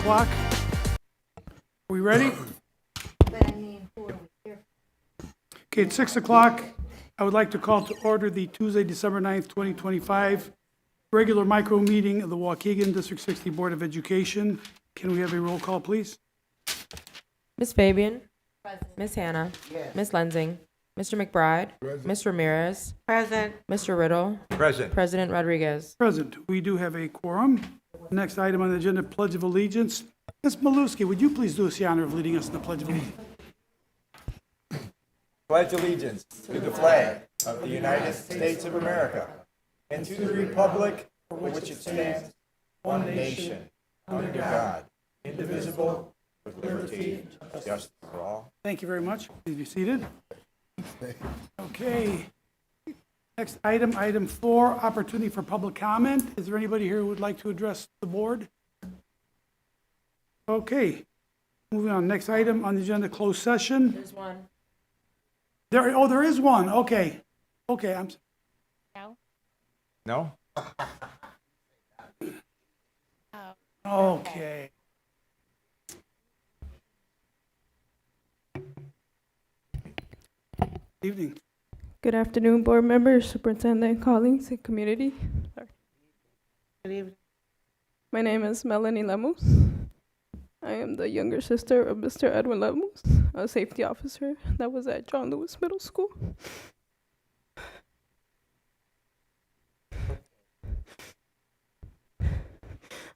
o'clock. Are we ready? But I mean, who are we here for? Okay, at 6 o'clock, I would like to call to order the Tuesday, December 9th, 2025, regular micro meeting of the Waukegan District 60 Board of Education. Can we have a roll call, please? Ms. Fabian, Present. Ms. Hannah, Ms. Lensing, Mr. McBride, Ms. Ramirez, Present. Mr. Riddle, Present. President Rodriguez. Present. We do have a quorum. Next item on the agenda, Pledge of Allegiance. Ms. Maluski, would you please do us the honor of leading us in the Pledge of Allegiance? Pledge allegiance to the flag of the United States of America and to the republic for which it stands, one nation, under God, indivisible, with liberty and justice for all. Thank you very much. Please be seated. Okay. Next item, item 4, opportunity for public comment. Is there anybody here who would like to address the board? Okay. Moving on. Next item on the agenda, closed session. There's one. There is one. Okay. Okay, No? okay. Evening. Good afternoon, board members, superintendent, colleagues, and community. Sorry. Good evening. My name is Melanie Lemus. I am the younger sister of Mr. Edwin Lemus, a safety officer that was at John Lewis Middle School.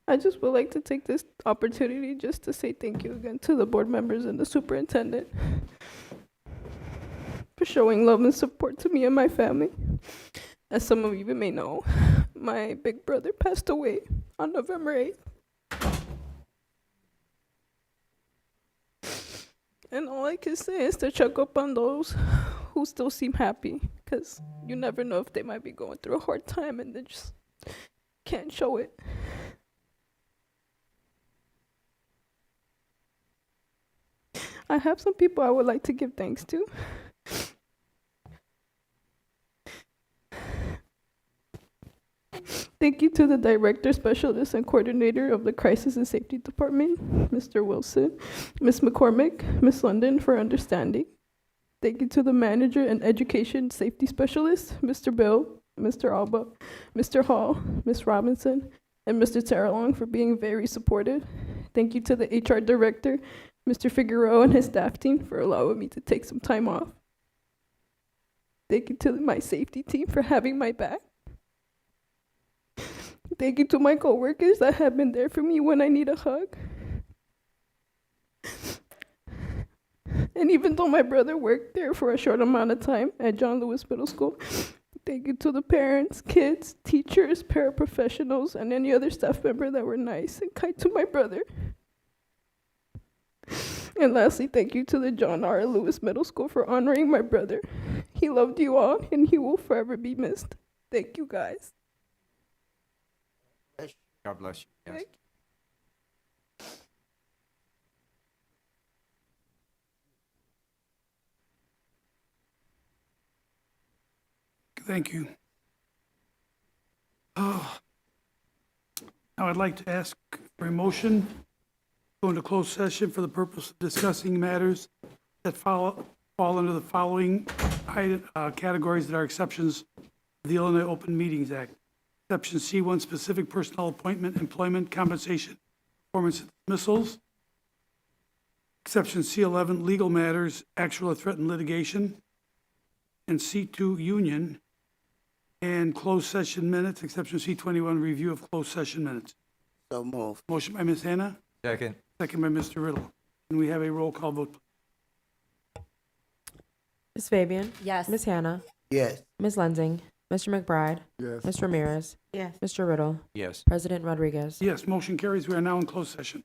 I just would like to take this opportunity just to say thank you again to the board members and the superintendent for showing love and support to me and my family. As some of you may know, my big brother passed away on November 8th. And all I can say is to check up on those who still seem happy, because you never know if they might be going through a hard time and they just can't show it. I have some people I would like to give thanks to. Thank you to the director, specialist, and coordinator of the Crisis and Safety Department, Mr. Wilson, Ms. McCormick, Ms. London, for understanding. Thank you to the manager and education safety specialist, Mr. Bill, Mr. Alba, Mr. Hall, Ms. Robinson, and Mr. Terrelong for being very supportive. Thank you to the HR director, Mr. Figueroa, and his staff team for allowing me to take some time off. Thank you to my safety team for having my back. Thank you to my coworkers that have been there for me when I need a hug. And even though my brother worked there for a short amount of time at John Lewis Middle School, thank you to the parents, kids, teachers, paraprofessionals, and any other staff member that were nice and kind to my brother. And lastly, thank you to the John R. Lewis Middle School for honoring my brother. He loved you all, and he will forever be missed. Thank you, guys. God bless you. Yes. Thank Thank you. Now I'd like to ask for a motion to go into closed session for the purpose of discussing matters that fall under the following categories that are exceptions of the Illinois Open Meetings Act. Exception C1, specific personnel appointment, employment, compensation, performance dismissals. Exception C11, legal matters, actual or threatened litigation. And C2, union. And closed session minutes, exception C21, review of closed session minutes. So move. Motion by Ms. Hannah, Second. second by Mr. Riddle. Can we have a roll call vote? Ms. Fabian, Yes. Ms. Hannah, Yes. Ms. Lensing, Mr. McBride, Yes. Ms. Ramirez, Yes. Mr. Riddle, Yes. President Rodriguez. Yes, motion carries. We are now in closed session.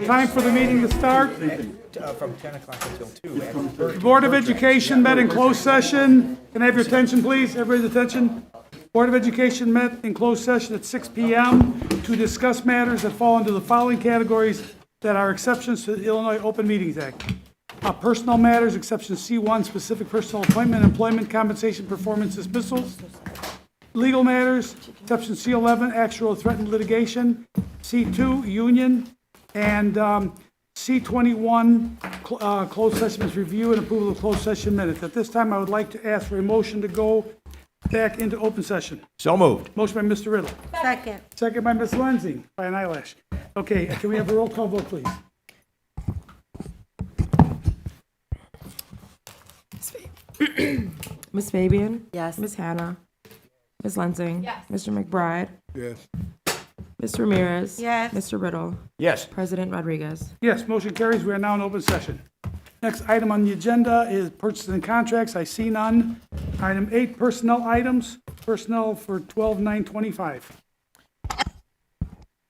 Time for the meeting to start. From 10 o'clock until 2. The Board of Education met in closed session. Can I have your attention, please? Everybody's attention. Board of Education met in closed session at 6 p.m. to discuss matters that fall into the following categories that are exceptions to the Illinois Open Meetings Act. Personnel matters, exception C1, specific personal appointment, employment, compensation, performance dismissals. Legal matters, exception C11, actual or threatened litigation. C2, union. And C21, closed session is review and approval of closed session minutes. At this time, I would like to ask for a motion to go back into open session. So moved. Motion by Mr. Riddle. Second. Second by Ms. Lenzi, by an eyelash. Okay, can we have a roll call vote, please? Ms. Fabian? Yes. Ms. Hannah? Ms. Lensing? Yes. Mr. McBride? Yes. Ms. Ramirez? Yes. Mr. Riddle? Yes. President Rodriguez? Yes, motion carries. We are now in open session. Next item on the agenda is purchases and contracts. I see none. Item 8, personnel items. Personnel for 12/9/25.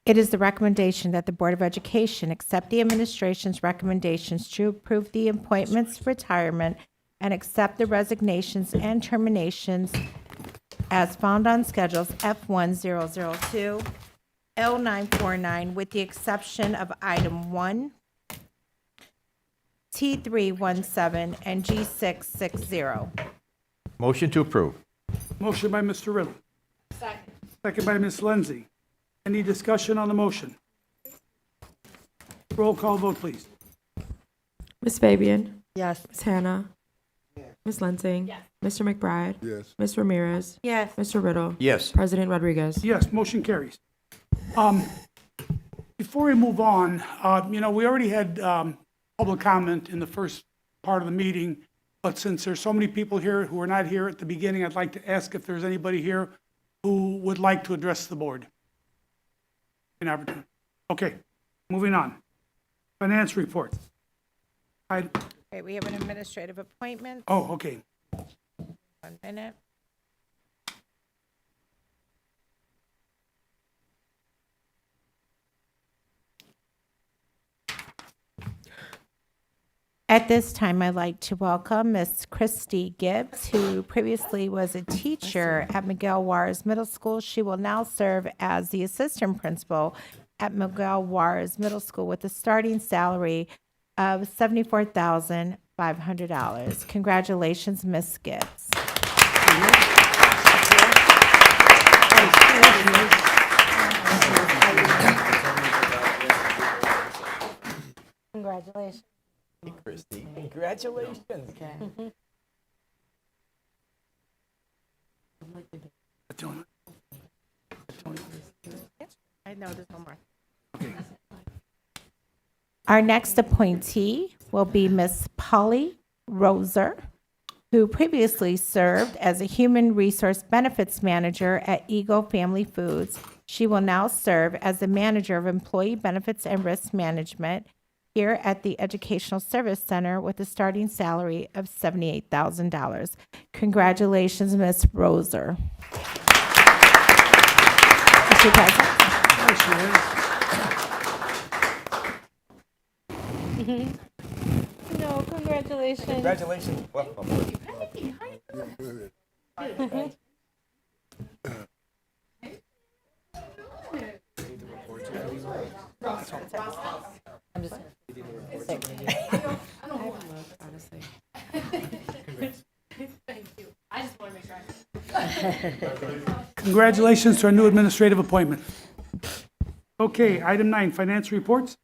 It is the recommendation that the Board of Education accept the administration's recommendations to approve the appointments, retirement, and accept the resignations and terminations as found on schedules F1002, L949, with the exception of item 1, T317, and G660. Motion to approve. Motion by Mr. Riddle. Second by Ms. Lenzi. Any discussion on the motion? Roll call vote, please. Ms. Fabian? Yes. Ms. Hannah? Ms. Lensing? Yes. Mr. McBride? Yes. Ms. Ramirez? Yes. Mr. Riddle? Yes. President Rodriguez? Yes, motion carries. Before we move on, we already had public comment in the first part of the meeting, but since there's so many people here who are not here at the beginning, I'd like to ask if there's anybody here who would like to address the board. An opportunity. Okay, moving on. Finance report. Okay, we have an administrative appointment. Oh, okay. 1 minute. At this time, I'd like to welcome Miss Christy Gibbs, who previously was a teacher at Miguel Juarez Middle School. She will now serve as the assistant principal at Miguel Juarez Middle School with a starting salary of $74,500. Congratulations, Miss Gibbs. Congratulations. Hey, Christy. Congratulations. I know there's one more. Our next appointee will be Miss Polly Roser, who previously served as a human resource benefits manager at Eagle Family Foods. She will now serve as the manager of employee benefits and risk management here at the Educational Service Center with a starting salary of $78,000. Congratulations, Miss Roser. Mr. President. There she is. No, congratulations. Congratulations. Welcome. Congratulations to our new administrative appointment. Okay, item 9, finance reports.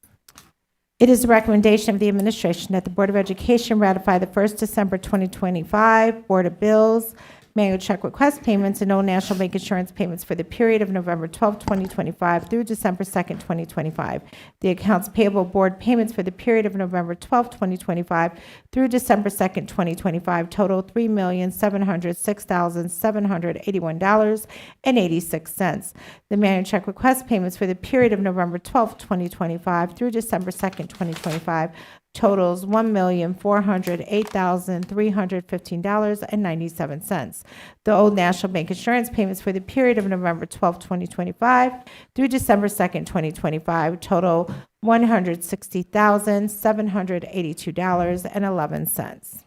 It is the recommendation of the administration that the Board of Education ratify the 1st December 2025 Board of Bills, manual check request payments, and no national bank insurance payments for the period of November 12, 2025 through December 2, 2025. The accounts payable board payments for the period of November 12, 2025 through December 2, 2025 total $3,706,781.86. The manual check request payments for the period of November 12, 2025 through December 2, 2025 totals $1,408,315.97. The Old National Bank insurance payments for the period of November 12, 2025 through December 2, 2025 total $160,782.11.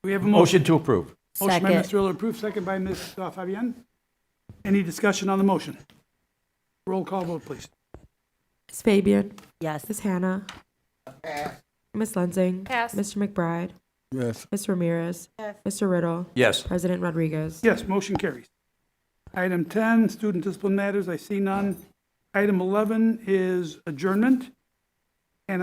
We have a motion. Motion to approve. Motion by Mr. Riller, approved, second by Ms. Fabian. Any discussion on the motion? Roll call vote, please. Ms. Fabian? Yes. Ms. Hannah? Ms. Lensing? Pass. Mr. McBride? Yes. Ms. Ramirez? Mr. Riddle? Yes. President Rodriguez? Yes, motion carries. Item 10, student discipline matters, I see none. Item 11 is adjournment, and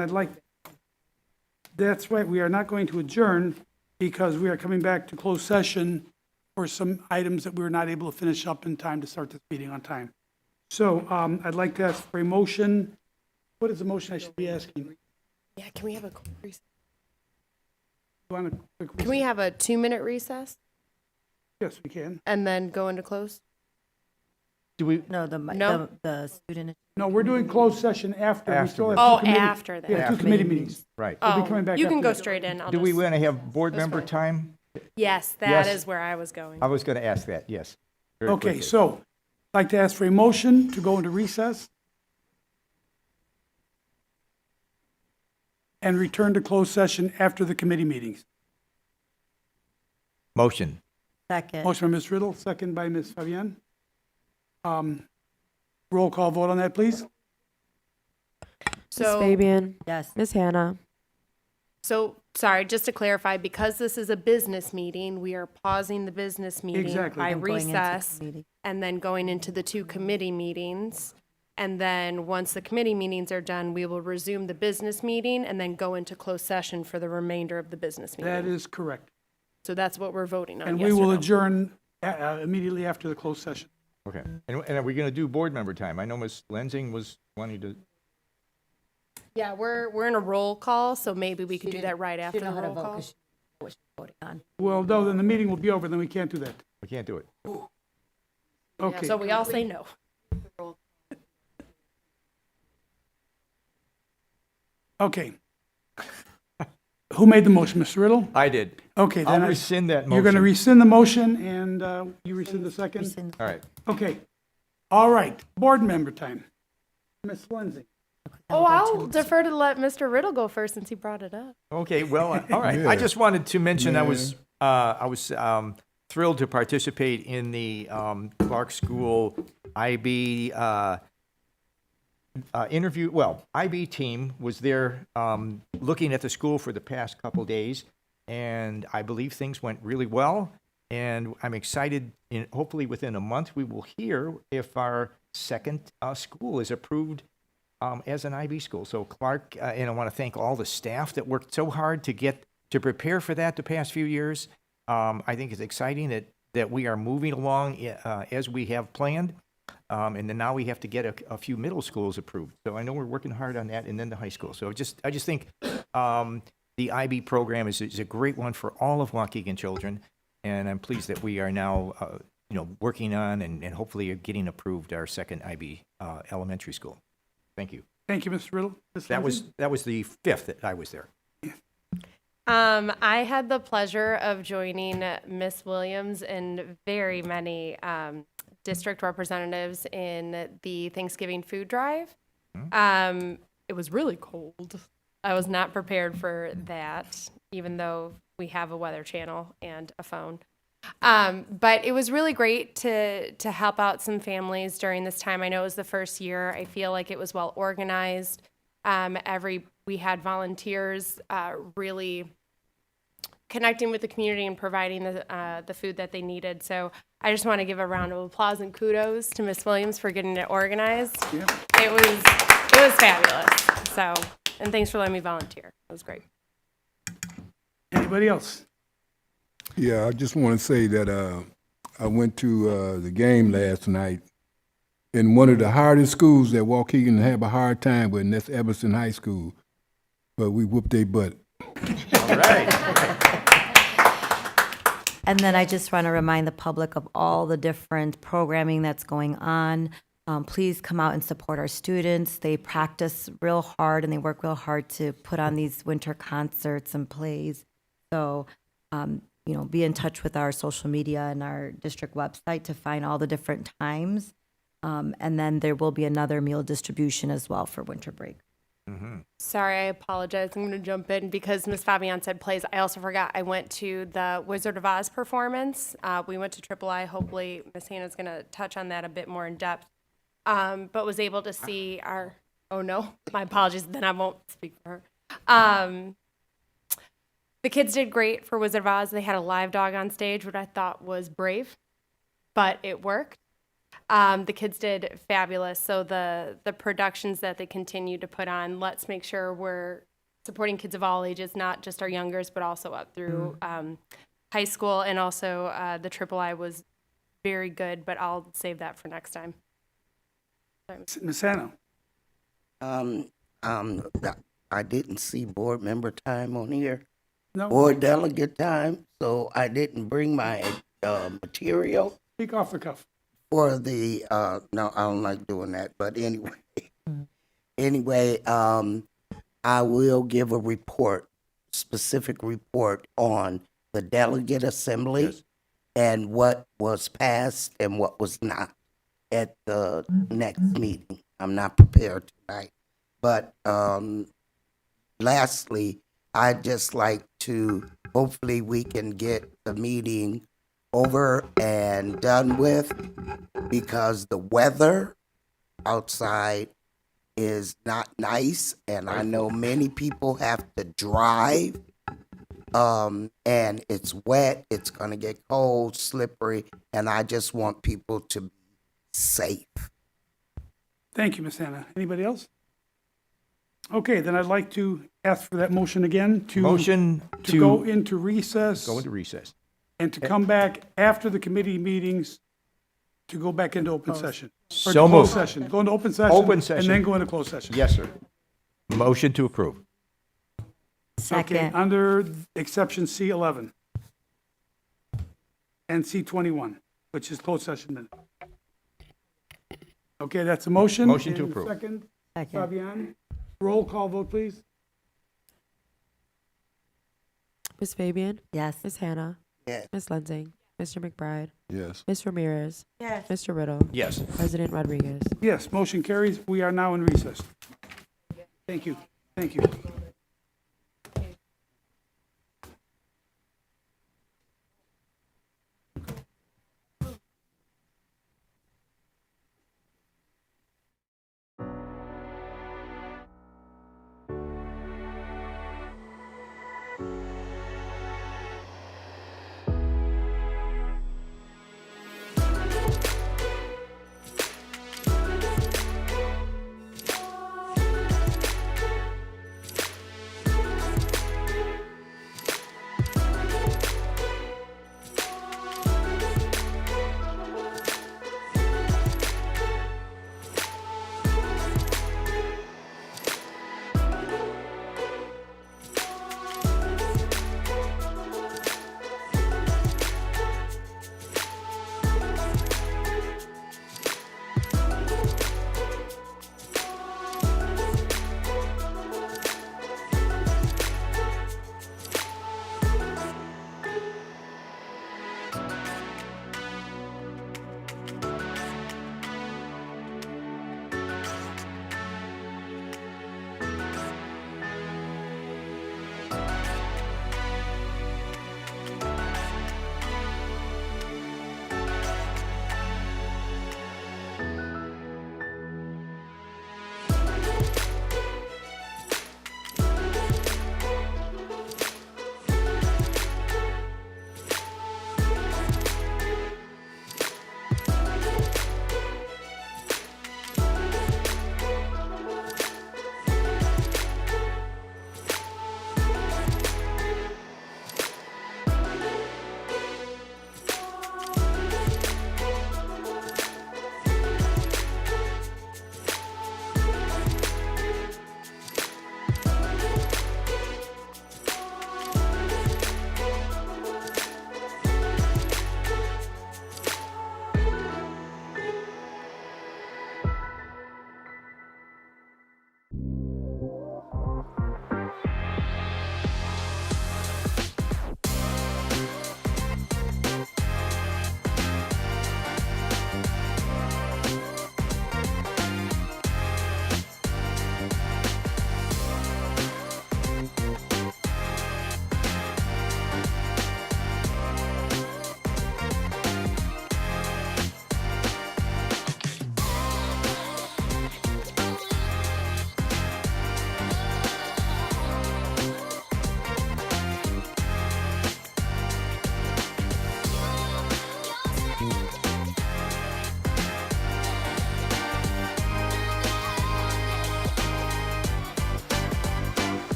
that's right, we are not going to adjourn because we are coming back to closed session for some items that we were not able to finish up in time to start this meeting on time. So I'd like to ask for a motion. What is the motion I should be asking? Yeah, can we have a quick recess? You want a quick Can we recess? have a 2-minute recess Yes, we can. and then go into close? Do we, No, No. the student. No, we're doing closed session after. We still have Oh, two committee- after that. Yeah, two committee meetings. right. We'll be coming back You can after go that. straight in. I'll Do we just- want to have board member time? Yes, that Yes. is where I was going. I was going to ask that, yes. Very Okay, quickly. so I'd like to ask for a motion to go into recess and return to closed session after the committee meetings. Motion. Second. Motion by Ms. Riddle, second by Ms. Fabian. Roll call vote on that, please. Ms. So, Fabian? Yes. Ms. Hannah? sorry, just to clarify, because this is a business meeting, we are pausing the business meeting Exactly. by And going into recess committee. and then going into the 2 committee meetings. And then once the committee meetings are done, we will resume the business meeting and then go into closed session for the remainder of the business meeting. That is correct. So that's what we're voting on. And yes we or will no? adjourn immediately after the closed session. Okay. And are we going to do board member time? I know Ms. Lensing was wanting to, Yeah, we're in a roll call, so maybe we could do that right after the roll call. Well, no, then the meeting will be over, then we can't do that. we can't do it. Okay. So we all say no. Okay. Who made the motion, Mr. Riddle? I did. Okay, I'll then rescind that motion. you're going to rescind the motion, and you rescind the second? All right. Okay. All right, board member time. Ms. Lindsay. Oh, I'll defer to let Mr. Riddle go first since he brought it up. Okay, well, all right. I just wanted to mention I was thrilled to participate in the Clark School IB interview. Well, IB team was there looking at the school for the past couple days, and I believe things went really well. And I'm excited. Hopefully, within a month, we will hear if our second school is approved as an IB school. So Clark, and I want to thank all the staff that worked so hard to prepare for that the past few years. I think it's exciting that we are moving along as we have planned. And then now we have to get a few middle schools approved. So I know we're working hard on that, and then the high school. So I just think the IB program is a great one for all of Waukegan children. And I'm pleased that we are now, working on and hopefully are getting approved our second IB elementary school. Thank you. Thank you, Mr. Riddle. Ms. Lindsay? That was the 5th that I was there. I had the pleasure of joining Miss Williams and very many district representatives in the Thanksgiving food drive. It was really cold. I was not prepared for that, even though we have a weather channel and a phone. But it was really great to help out some families during this time. I know it was the first year. I feel like it was well organized. We had volunteers really connecting with the community and providing the food that they needed. So I just want to give a round of applause and kudos to Miss Williams for getting it organized. Yeah. It was fabulous. So, and thanks for letting me volunteer. It was great. Anybody else? Yeah, I just want to say that I went to the game last night in one of the hardest schools that Waukegan have a hard time with, and that's Everson High School. But we whooped their butt. All right. And then I just want to remind the public of all the different programming that's going on. Please come out and support our students. They practice real hard and they work real hard to put on these winter concerts and plays. So, be in touch with our social media and our district website to find all the different times. And then there will be another meal distribution as well for winter break. Sorry, I apologize. I'm going to jump in because Miss Fabian said plays. I also forgot I went to the Wizard of Oz performance. We went to Triple I. Hopefully, Miss Hannah's going to touch on that a bit more in depth. But was able to see our. Oh no, my apologies. Then I won't speak for her. The kids did great for Wizard of Oz. They had a live dog on stage, which I thought was brave, but it worked. The kids did fabulous. So the productions that they continue to put on, let's make sure we're supporting kids of all ages, not just our youngers, but also up through high school. And also the Triple I was very good, but I'll save that for next time. Ms. Hannah? I didn't see board member time on here No? or delegate time, so I didn't bring my material Speak off the cuff. for the, no, I don't like doing that, but anyway, I will give a report, specific report on the delegate assembly and what was passed and what was not at the next meeting. I'm not prepared tonight. But lastly, I'd just like to, hopefully we can get the meeting over and done with, because the weather outside is not nice, and I know many people have to drive, and it's wet, it's gonna get cold, slippery, and I just want people to be safe. Thank you, Ms. Hannah. Anybody else? Okay, then I'd like to ask for that motion again to. Motion To go into recess. Go into recess. And to come back after the committee meetings to go back into open session. Or So closed moved. session. Go into open session. Open session. And then go into closed session. Yes, sir. Motion to approve. Okay, Second. under exception C11 and C21, which is closed session minute. Okay, that's a motion. Motion to And approve. Second, Second. Fabian. Roll call vote, please. Ms. Fabian? Yes. Ms. Hannah? Yes. Ms. Lensing? Mr. McBride? Yes. Ms. Ramirez? Yes. Mr. Riddle? Yes. President Rodriguez? Yes, motion carries. We are now in recess. Thank you. Thank you.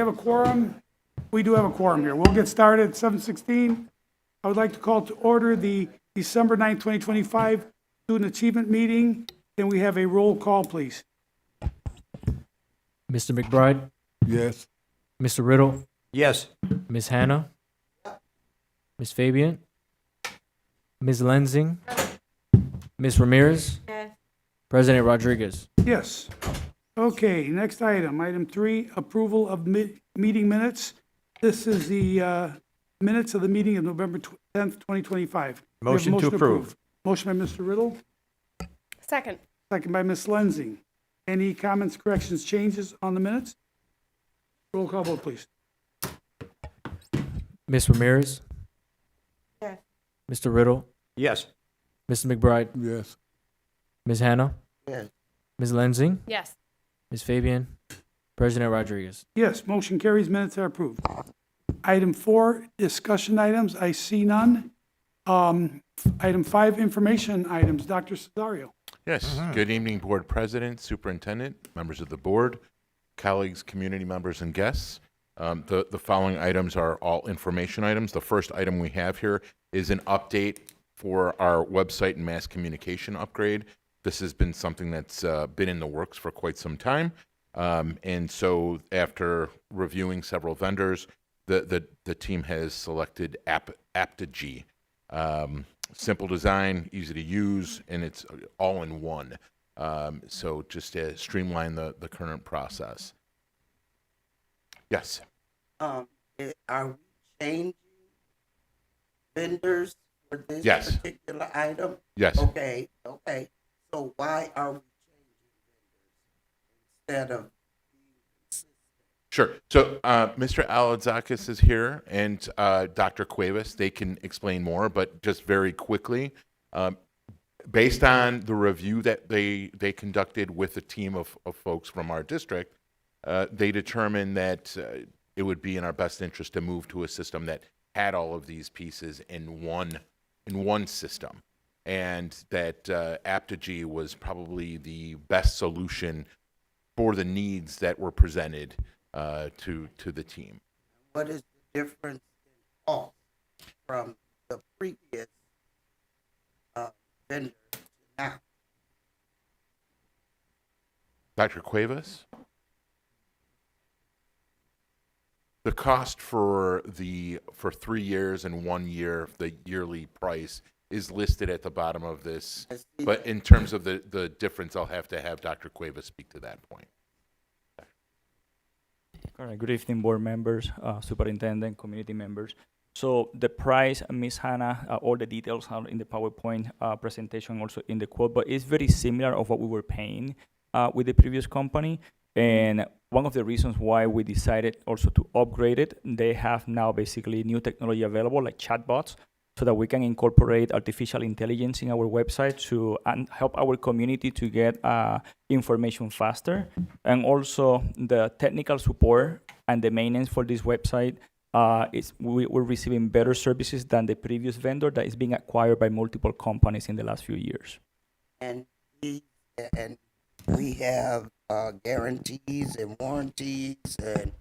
have a quorum? We do have a quorum here. We'll get started at 7:16. I would like to call to order the December 9th, 2025 Student Achievement Meeting. Can we have a roll call, please? Mr. McBride, Yes. Mr. Riddle, Yes. Ms. Hannah, Ms. Fabian, Ms. Lenzing, Ms. Ramirez, President Rodriguez. Yes. Okay, next item, item 3, approval of meeting minutes. This is the minutes of the meeting of November 10th, 2025. We have a Motion to approve. Motion by Mr. Riddle, Second. second by Ms. Lenzing. Any comments, corrections, changes on the minutes? Roll call vote, please. Ms. Ramirez, Mr. Riddle, Yes. Mr. McBride, Yes. Ms. Hannah, Yes. Ms. Lenzing, Yes. Ms. Fabian, President Rodriguez. Yes, motion carries, minutes are approved. Item 4, discussion items, I see none. Item 5, information items, Dr. Cesario. Yes. Good evening, Board President, Superintendent, members of the board, colleagues, community members, and guests. The following items are all information items. The first item we have here is an update for our website and mass communication upgrade. This has been something that's been in the works for quite some time. And so after reviewing several vendors, the team has selected Aptigee. Simple design, easy to use, and it's all in one. So just to streamline the current process. Yes. Are we changing vendors for this Yes. particular item? Yes. Okay. So why are we changing vendors instead of being consistent? Sure. So Mr. Aladzakis is here, and Dr. Cuevas. They can explain more, but just very quickly, based on the review that they conducted with a team of folks from our district, they determined that it would be in our best interest to move to a system that had all of these pieces in one system, and that Aptigee was probably the best solution for the needs that were presented to the team. What is the difference in cost from the previous vendor to now? Dr. Cuevas? The cost for 3 years and 1 year, the yearly price is listed at the bottom of this. I see But that. in terms of the difference, I'll have to have Dr. Cuevas speak to that point. All right, good evening, board members, superintendent, community members. So the price, Ms. Hannah, all the details are in the PowerPoint presentation, also in the quote, but it's very similar of what we were paying with the previous company. And one of the reasons why we decided also to upgrade it, they have now basically new technology available, like chatbots, so that we can incorporate artificial intelligence in our website to help our community to get information faster. And also the technical support and the maintenance for this website, we're receiving better services than the previous vendor that is being acquired by multiple companies in the last few years. And we have guarantees and warranties and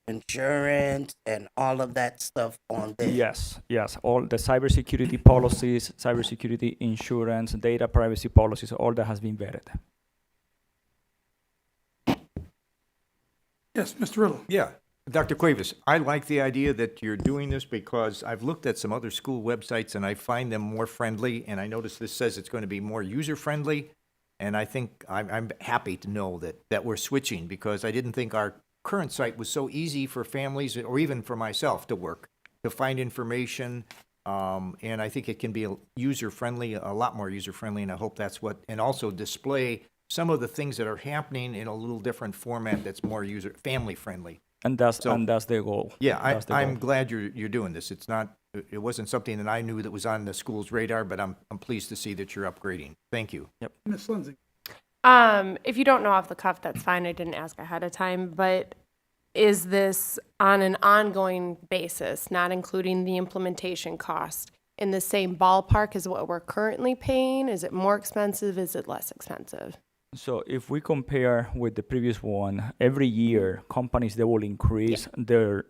insurance and all of that stuff on there. Yes, all the cybersecurity policies, cybersecurity insurance, data privacy policies, all that has been vetted. Yes, Mr. Riddle. Yeah. Dr. Cuevas, I like the idea that you're doing this because I've looked at some other school websites and I find them more friendly, and I notice this says it's going to be more user-friendly, and I think I'm happy to know that we're switching, because I didn't think our current site was so easy for families or even for myself to work, to find information, and I think it can be user-friendly, a lot more user-friendly, and I hope that's and also display some of the things that are happening in a little different format that's more family-friendly. And that's the goal. Yeah, That's the I'm goal. glad you're doing this. It wasn't something that I knew that was on the school's radar, but I'm pleased to see that you're upgrading. Thank you. Ms. Lindsay. If you don't know off the cuff, that's fine. I didn't ask ahead of time, but is this on an ongoing basis, not including the implementation cost, in the same ballpark as what we're currently paying? Is it more expensive? Is it less expensive? So if we compare with the previous one, every year companies they will increase their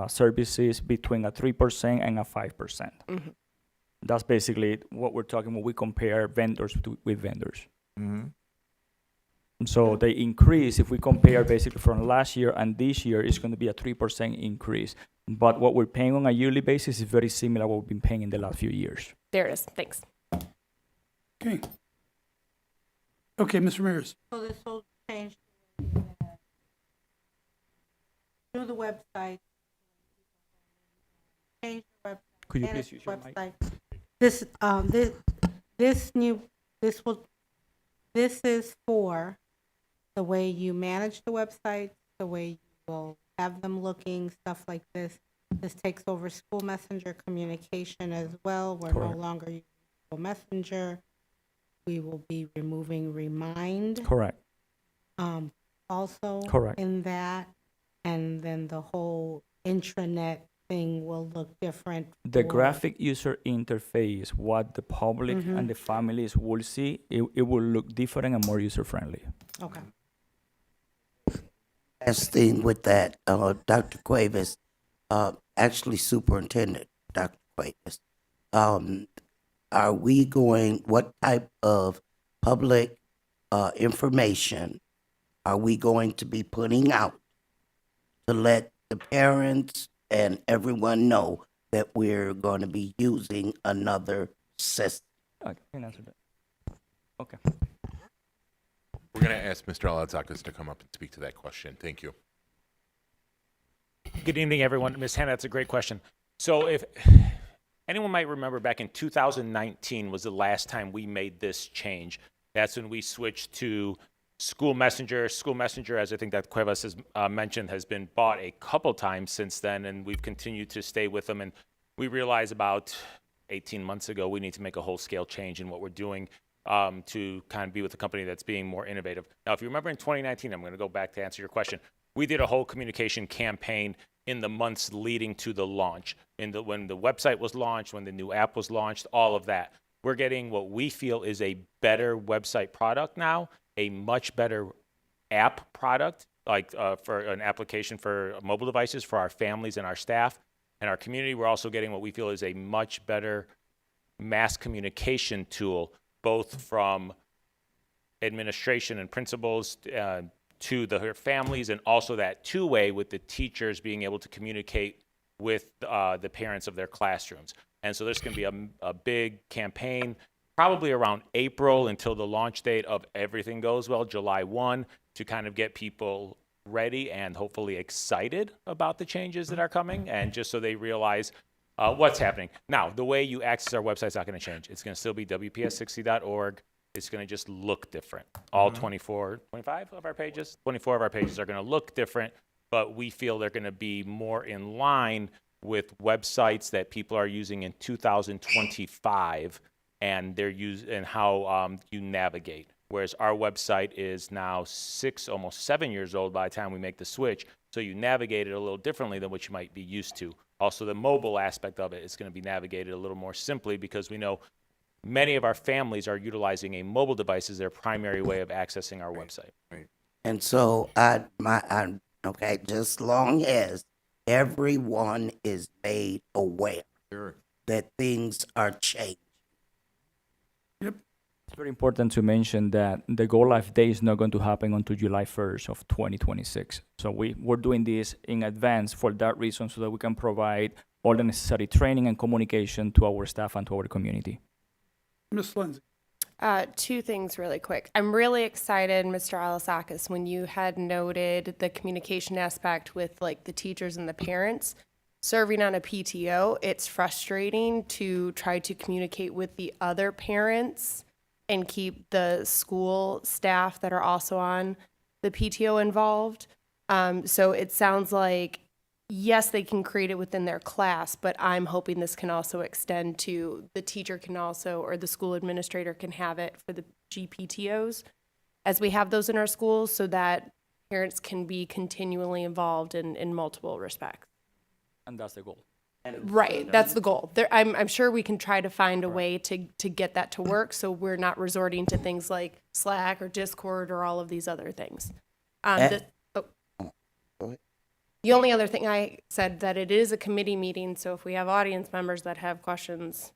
services between a 3% and a 5%. That's basically what we're talking when we compare vendors with vendors. So they increase. If we compare basically from last year and this year, it's going to be a 3% increase. But what we're paying on a yearly basis is very similar to what we've been paying in the last few years. There it is. Thanks. Okay. Okay, Mr. Ramirez. So this will change through the website. Change the website. Could you manage please use the your mic? website. This is for the way you manage the website, the way you will have them looking, stuff like this. This takes over school messenger communication as well. We're no Correct. longer using school messenger. We will be removing Remind. Correct. Also Correct. in that, and then the whole intranet thing will look different. The for- graphic user interface, what the public and the families will see, it will look different and more user-friendly. Okay. Last thing with that, Dr. Cuevas, actually Superintendent Dr. Cuevas, are we going, what type of public information are we going to be putting out to let the parents and everyone know that we're going to be using another system? I can answer that. Okay. We're going to ask Mr. Aladzakis to come up and speak to that question. Thank you. Good evening, everyone. Ms. Hannah, that's a great question. So if anyone might remember, back in 2019 was the last time we made this change. That's when we switched to School Messenger. School Messenger, as I think that Cuevas has mentioned, has been bought a couple times since then, and we've continued to stay with them. And we realized about 18 months ago we need to make a whole-scale change in what we're doing to kind of be with a company that's being more innovative. Now, if you remember in 2019, I'm going to go back to answer your question. We did a whole communication campaign in the months leading to the launch. When the website was launched, when the new app was launched, all of that. We're getting what we feel is a better website product now, a much better app product, like for an application for mobile devices for our families and our staff and our community. We're also getting what we feel is a much better mass communication tool, both from administration and principals to the families, and also that two-way with the teachers being able to communicate with the parents of their classrooms. And so there's going to be a big campaign probably around April until the launch date of everything goes well, July 1, to kind of get people ready and hopefully excited about the changes that are coming, and just so they realize what's happening. Now, the way you access our website is not going to change. It's going to still be WPS60.org. It's going to just look different. All 24 of our pages are going to look different, but we feel they're going to be more in line with websites that people are using in 2025 and how you navigate. Whereas our website is now almost 7 years old by the time we make the switch, so you navigate it a little differently than what you might be used to. Also, the mobile aspect of it is going to be navigated a little more simply, because we know many of our families are utilizing a mobile device as their primary way of accessing our website. And so okay, just long as everyone is made aware that things are changing. It's very important to mention that the Go Live Day is not going to happen until July 1st of 2026. So we're doing this in advance for that reason, so that we can provide all the necessary training and communication to our staff and to our community. Ms. Lindsay. Two things really quick. I'm really excited, Mr. Alasakis, when you had noted the communication aspect with like the teachers and the parents. Serving on a PTO, it's frustrating to try to communicate with the other parents and keep the school staff that are also on the PTO involved. So it sounds like, yes, they can create it within their class, but I'm hoping this can also extend to the teacher can also, or the school administrator can have it for the GPTOs, as we have those in our schools, so that parents can be continually involved in multiple respects. And that's the goal. Right, that's the goal. I'm sure we can try to find a way to get that to work, so we're not resorting to things like Slack or Discord or all of these other things. And- Oh. Go ahead. The only other thing I said, that it is a committee meeting, so if we have audience members that have questions,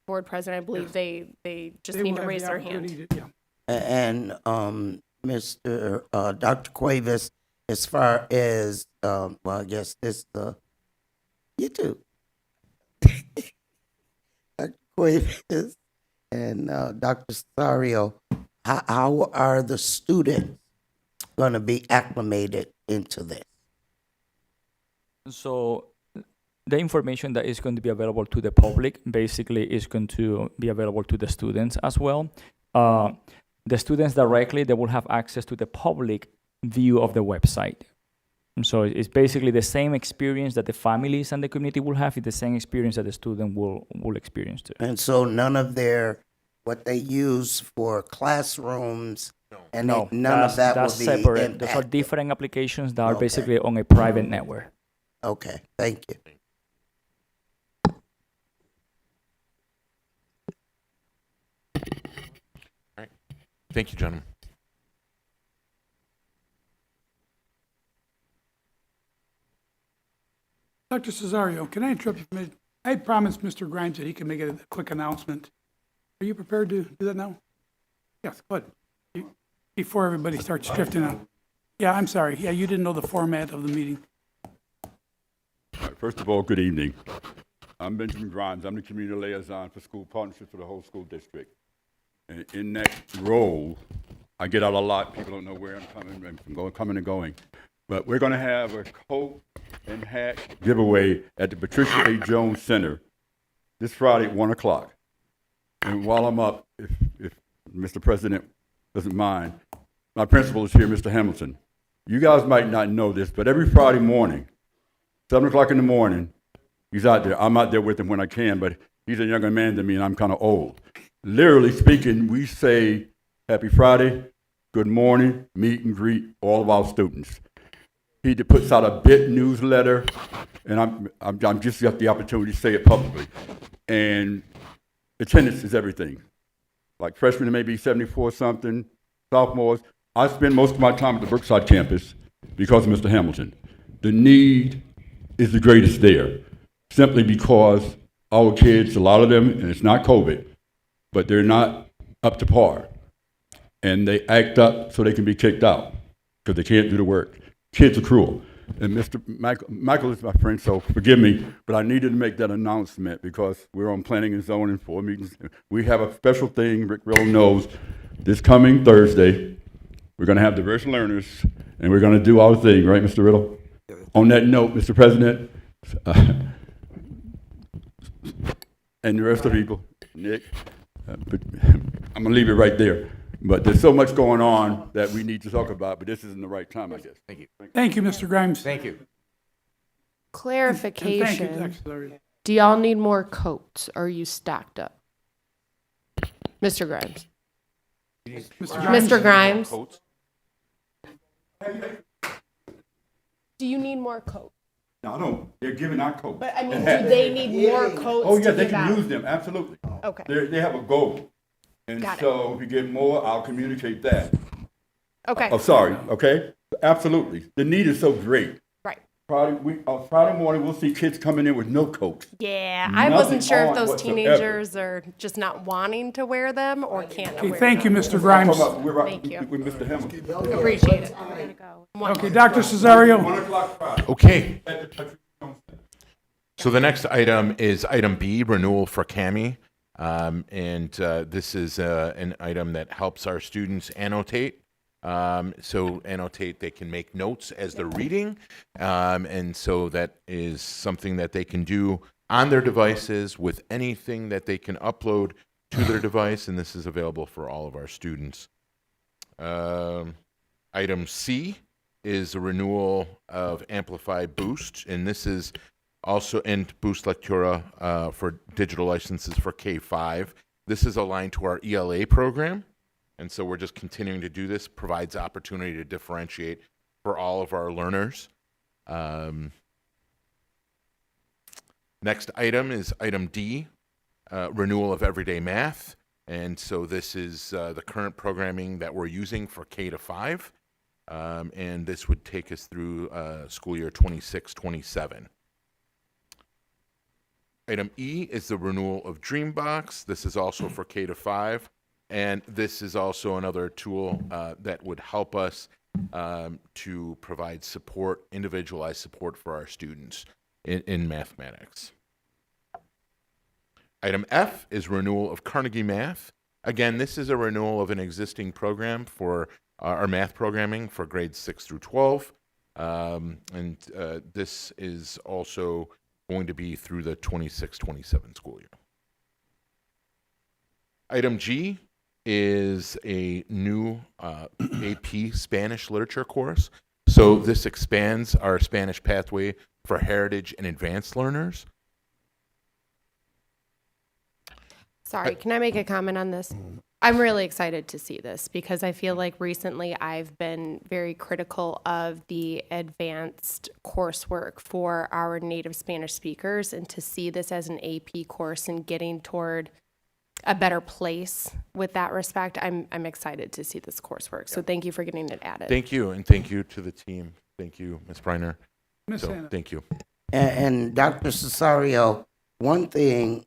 board president, I believe they just They need will to have raise the their hand. opportunity to- yeah. And Mr. Dr. Cuevas, as far as well, I guess this you too, Dr. Cuevas and Dr. Cesario, how are the students going to be acclimated into this? So the information that is going to be available to the public basically is going to be available to the students as well. The students directly, they will have access to the public view of the website. And so it's basically the same experience that the families and the community will have. It's the same experience that the student will experience too. And so none of what they use for classrooms and none of that that's will be separate. impacted. Those are different applications that are Okay. basically on a private network. Okay, thank you. Thank you, gentlemen. Dr. Cesario, can I interrupt you for a minute? I promised Mr. Grimes that he can make a quick announcement. Are you prepared to do that now? Yes, go ahead. Before everybody starts drifting out. Yeah, I'm sorry. Yeah, you didn't know the format of the meeting. First of all, good evening. I'm Benjamin Grimes. I'm the community liaison for school partnerships for the whole school district. And in that role, I get out a lot. People don't know where I'm coming and going. But we're going to have a coat and hat giveaway at the Patricia A. Jones Center this Friday at 1 o'clock. And while I'm up, if Mr. President doesn't mind, my principal is here, Mr. Hamilton. You guys might not know this, but every Friday morning, 7 o'clock in the morning, he's out there. I'm out there with him when I can, but he's a younger man than me, and I'm kind of old. Literally speaking, we say, Happy Friday, good morning, meet and greet all of our students. He puts out a bit newsletter, and I'm just got the opportunity to say it publicly. And attendance is everything. Like freshmen, it may be 74 something, sophomores. I spend most of my time at the Brookside campus because of Mr. Hamilton. The need is the greatest there, simply because our kids, a lot of them, and it's not COVID, but they're not up to par. And they act up so they can be kicked out because they can't do the work. Kids are cruel. And Mr. Michael is my friend, so forgive me, but I needed to make that announcement because we're on planning and zoning 4 meetings. We have a special thing, Rick Riddle knows, this coming Thursday, we're going to have diverse learners, and we're going to do our thing, right, Mr. Riddle? On that note, Mr. President, and the rest of the people, Nick, but I'm going to leave it right there. But there's so much going on that we need to talk about, but this isn't the right time, I guess. Thank you. Thank you, Mr. Grimes. Thank you. And thank you, Clarification. Dr. Cesario. Do y'all need more coats? Or are you stacked up? Mr. Grimes. Mr. Grimes. Do you need more coats? No, no, they're giving out coats. But I mean, do they need more coats Oh, yeah, to they give can out? use them, absolutely. Okay. They have a goal. And Got it. so if we get more, I'll communicate that. Okay. Oh, sorry, okay? Absolutely. The need is so great. Right. Friday morning, we'll see kids coming in with no coats. Yeah, I wasn't Nothing sure if on those whatsoever. teenagers are just not wanting to wear them or can't Okay, wear thank you, them. Mr. Grimes. Thank you. With Mr. Hamilton. Appreciate it. I'm gonna go. Okay, Dr. Cesario. 1 o'clock Friday. Okay. At the Patricia Jones Center. So the next item is item B, renewal for CAMI. This is an item that helps our students annotate. So annotate, they can make notes as they're reading. And so that is something that they can do on their devices with anything that they can upload to their device. And this is available for all of our students. Item C is a renewal of Amplify Boost. And this is also in Boost Lectura for digital licenses for K-5. This is aligned to our ELA program. And so we're just continuing to do this, provides opportunity to differentiate for all of our learners. Next item is item D, renewal of everyday math. And so this is the current programming that we're using for K to 5. And this would take us through school year 26-27. Item E is the renewal of Dreambox. This is also for K to 5. And this is also another tool that would help us to provide support, individualized support for our students in mathematics. Item F is renewal of Carnegie Math. Again, this is a renewal of an existing program for our math programming for grades 6 through 12. And this is also going to be through the 26-27 school year. Item G is a new AP Spanish literature course. So this expands our Spanish pathway for heritage and advanced learners. Sorry, can I make a comment on this? I'm really excited to see this because I feel like recently I've been very critical of the advanced coursework for our native Spanish speakers, and to see this as an AP course and getting toward a better place with that respect, I'm excited to see this coursework. So thank you for getting it added. Thank you, and thank you to the team. Thank you, Ms. Briner. Ms. So, Hannah. thank you. And Dr. Cesario, one thing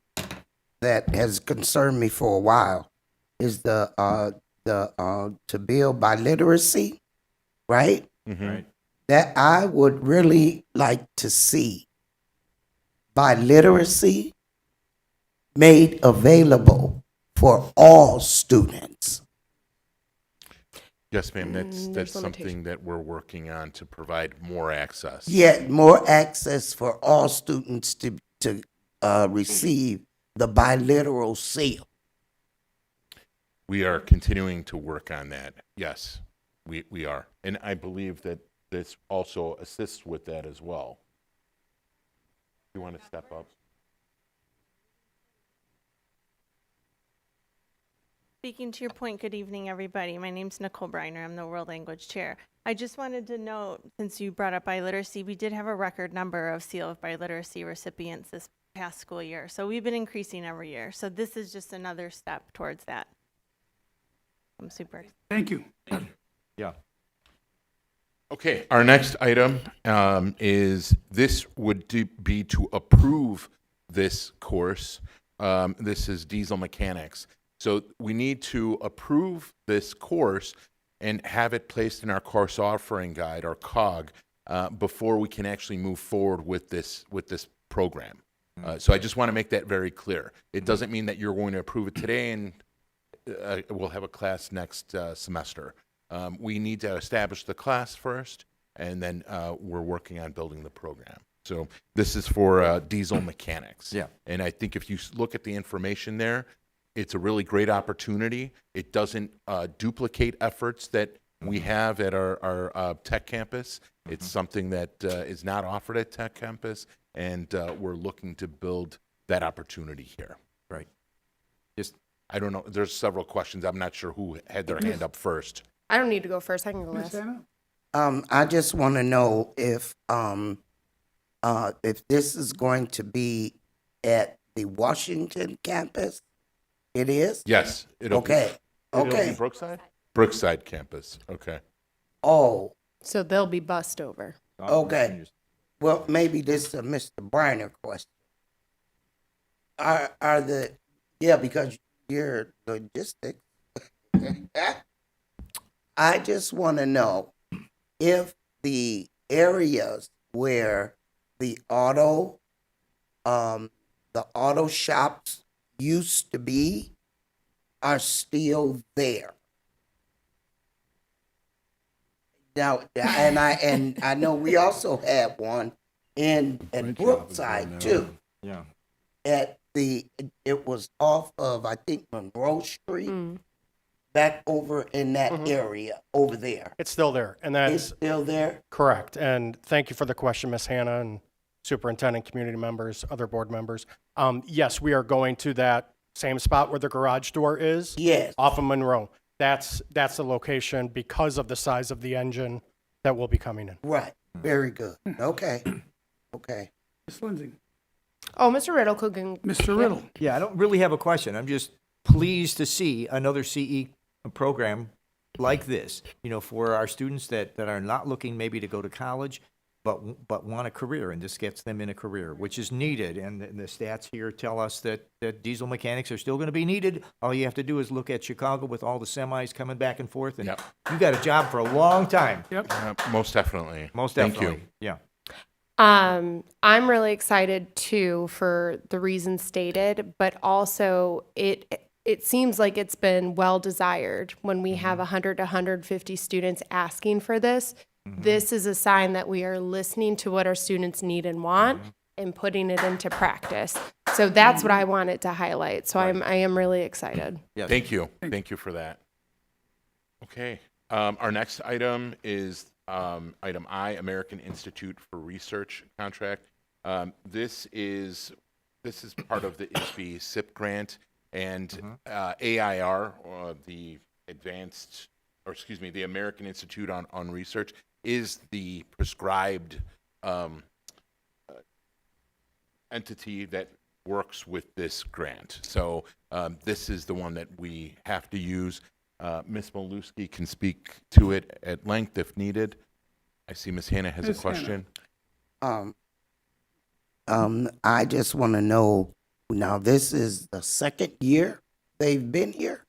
that has concerned me for a while is the to build biliteracy, right? Mm-hmm. Right. That I would really like to see biliteracy made available for all students. Yes, ma'am. There's That's something limitations. that we're working on to provide more access. Yet more access for all students to receive the bilateral seal. We are continuing to work on that. Yes, we are. And I believe that this also assists with that as well. You want to step up? Speaking to your point, good evening, everybody. My name's Nicole Briner. I'm the World Language Chair. I just wanted to note, since you brought up biliteracy, we did have a record number of Seal of Biliteracy recipients this past school year. So we've been increasing every year. So this is just another step towards that. I'm super excited. Thank you. Yeah. Okay, our next item is this would be to approve this course. This is diesel mechanics. So we need to approve this course and have it placed in our course offering guide, or COG, before we can actually move forward with this program. So I just want to make that very clear. It doesn't mean that you're going to approve it today and we'll have a class next semester. We need to establish the class first, and then we're working on building the program. So this is for diesel mechanics. Yeah. And I think if you look at the information there, it's a really great opportunity. It doesn't duplicate efforts that we have at our tech campus. It's something that is not offered at tech campus, and we're looking to build that opportunity here. Right. I don't know. There's several questions. I'm not sure who had their hand up first. I don't need to go first. I can go Ms. last. Hannah? I just want to know if this is going to be at the Washington campus. It is? Yes. It'll Okay. It'll be Okay. Brookside? Brookside campus. Okay. Oh, So they'll be bussed over. okay. Well, maybe this is a Mr. Briner question. Are the, yeah, because you're logistics. I just want to know if the areas where the auto shops used to be are still there. Now, and I know we also had one at Brookside too. Yeah. It was off of, I think, Monroe Street, back over in that area over there. It's still there, and It's that's still there? correct. And thank you for the question, Ms. Hannah, and superintendent, community members, other board members. Yes, we are going to that same spot where the garage door is. Yes. Off of Monroe. That's the location because of the size of the engine that will be coming in. Right. Very good. Okay. Okay. Ms. Lindsay? Oh, Mr. Riddle could. Mr. Riddle. Yeah, I don't really have a question. I'm just pleased to see another CE program like this, you know, for our students that are not looking maybe to go to college, but want a career, and this gets them in a career, which is needed. And the stats here tell us that diesel mechanics are still going to be needed. All you have to do is look at Chicago with all the semis coming back and forth, and you got a job for a long time. Yep. Most definitely. Most Thank definitely. you. Yeah. I'm really excited too for the reasons stated, but also it seems like it's been well desired when we have 100 to 150 students asking for this. This is a sign that we are listening to what our students need and want and putting it into practice. So that's what I wanted to highlight. So I am really excited. Yes. Thank you. Thank you for that. Okay. Our next item is item I, American Institute for Research contract. This is part of the ISB SIP grant, and AIR, the American Institute on Research, is the prescribed entity that works with this grant. So this is the one that we have to use. Ms. Maluski can speak to it at length if needed. I see Ms. Hannah has a question. I just want to know, now this is the second year they've been here?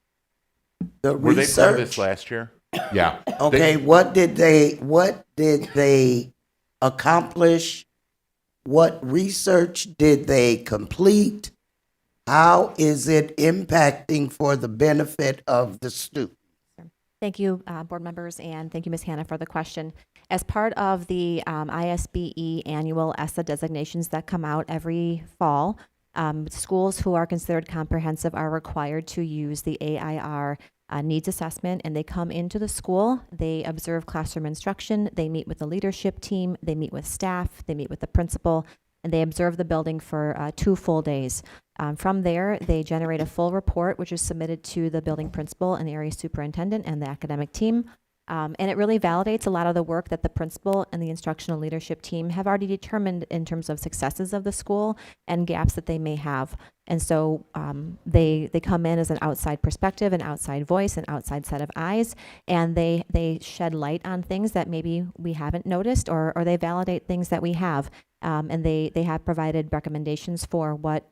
The Were research? they part of this last year? Yeah. Okay, what did they accomplish? What research did they complete? How is it impacting for the benefit of the student? Thank you, board members, and thank you, Ms. Hannah, for the question. As part of the ISBE annual ESSA designations that come out every fall, schools who are considered comprehensive are required to use the AIR needs assessment, and they come into the school, they observe classroom instruction, they meet with the leadership team, they meet with staff, they meet with the principal, and they observe the building for 2 full days. From there, they generate a full report, which is submitted to the building principal and the area superintendent and the academic team. And it really validates a lot of the work that the principal and the instructional leadership team have already determined in terms of successes of the school and gaps that they may have. And so they come in as an outside perspective, an outside voice, an outside set of eyes, and they shed light on things that maybe we haven't noticed, or they validate things that we have. And they have provided recommendations for what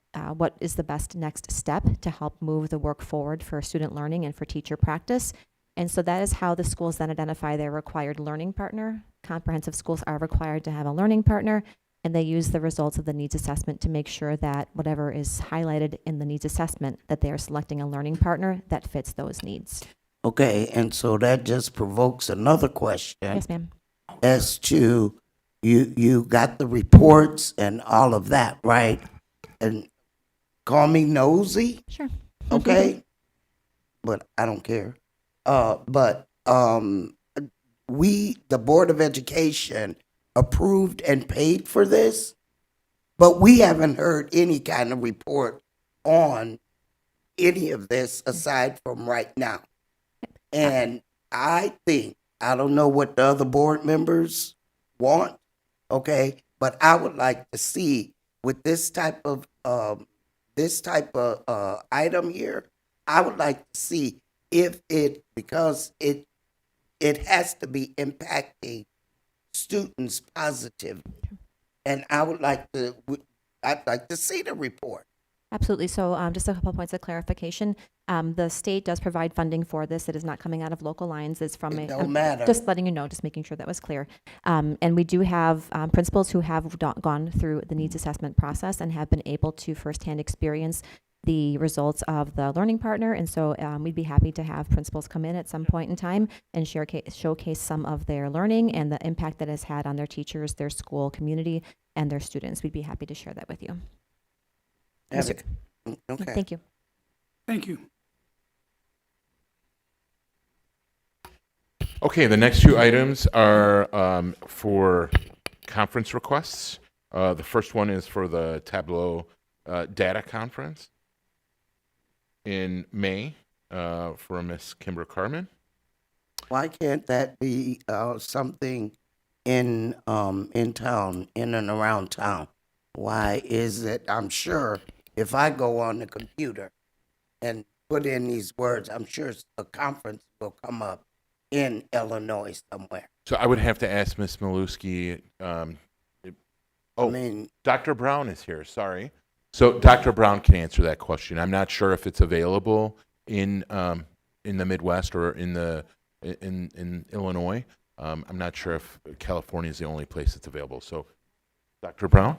is the best next step to help move the work forward for student learning and for teacher practice. And so that is how the schools then identify their required learning partner. Comprehensive schools are required to have a learning partner, and they use the results of the needs assessment to make sure that whatever is highlighted in the needs assessment, that they are selecting a learning partner that fits those needs. Okay, and so that just provokes another question. Yes, ma'am. As to, you got the reports and all of that, right? And call me nosy. Sure. Okay? But I don't care. We, the Board of Education, approved and paid for this, but we haven't heard any kind of report on any of this aside from right now. And I think, I don't know what the other board members want, okay, but I would like to see with this type of item here, I would like to see if it, because it has to be impacting students positively. And I'd like to see the report. Absolutely. So just a couple points of clarification. The state does provide funding for this. It is not coming out of local lines. It's from It don't matter. Just letting you know, just making sure that was clear. And we do have principals who have gone through the needs assessment process and have been able to firsthand experience the results of the learning partner. And so we'd be happy to have principals come in at some point in time and showcase some of their learning and the impact that has had on their teachers, their school community, and their students. We'd be happy to share that with you. Okay. Thank you. Thank you. Okay, the next 2 items are for conference requests. The first one is for the Tableau Data Conference in May for Miss Kimber Carmen. Why can't that be something in town, in and around town? Why is it, I'm sure if I go on the computer and put in these words, I'm sure a conference will come up in Illinois somewhere. So I would have to ask Ms. Maluski. Dr. Brown is here. Sorry. So Dr. Brown can answer that question. I'm not sure if it's available in the Midwest or in Illinois. I'm not sure if California is the only place it's available. So, Dr. Brown.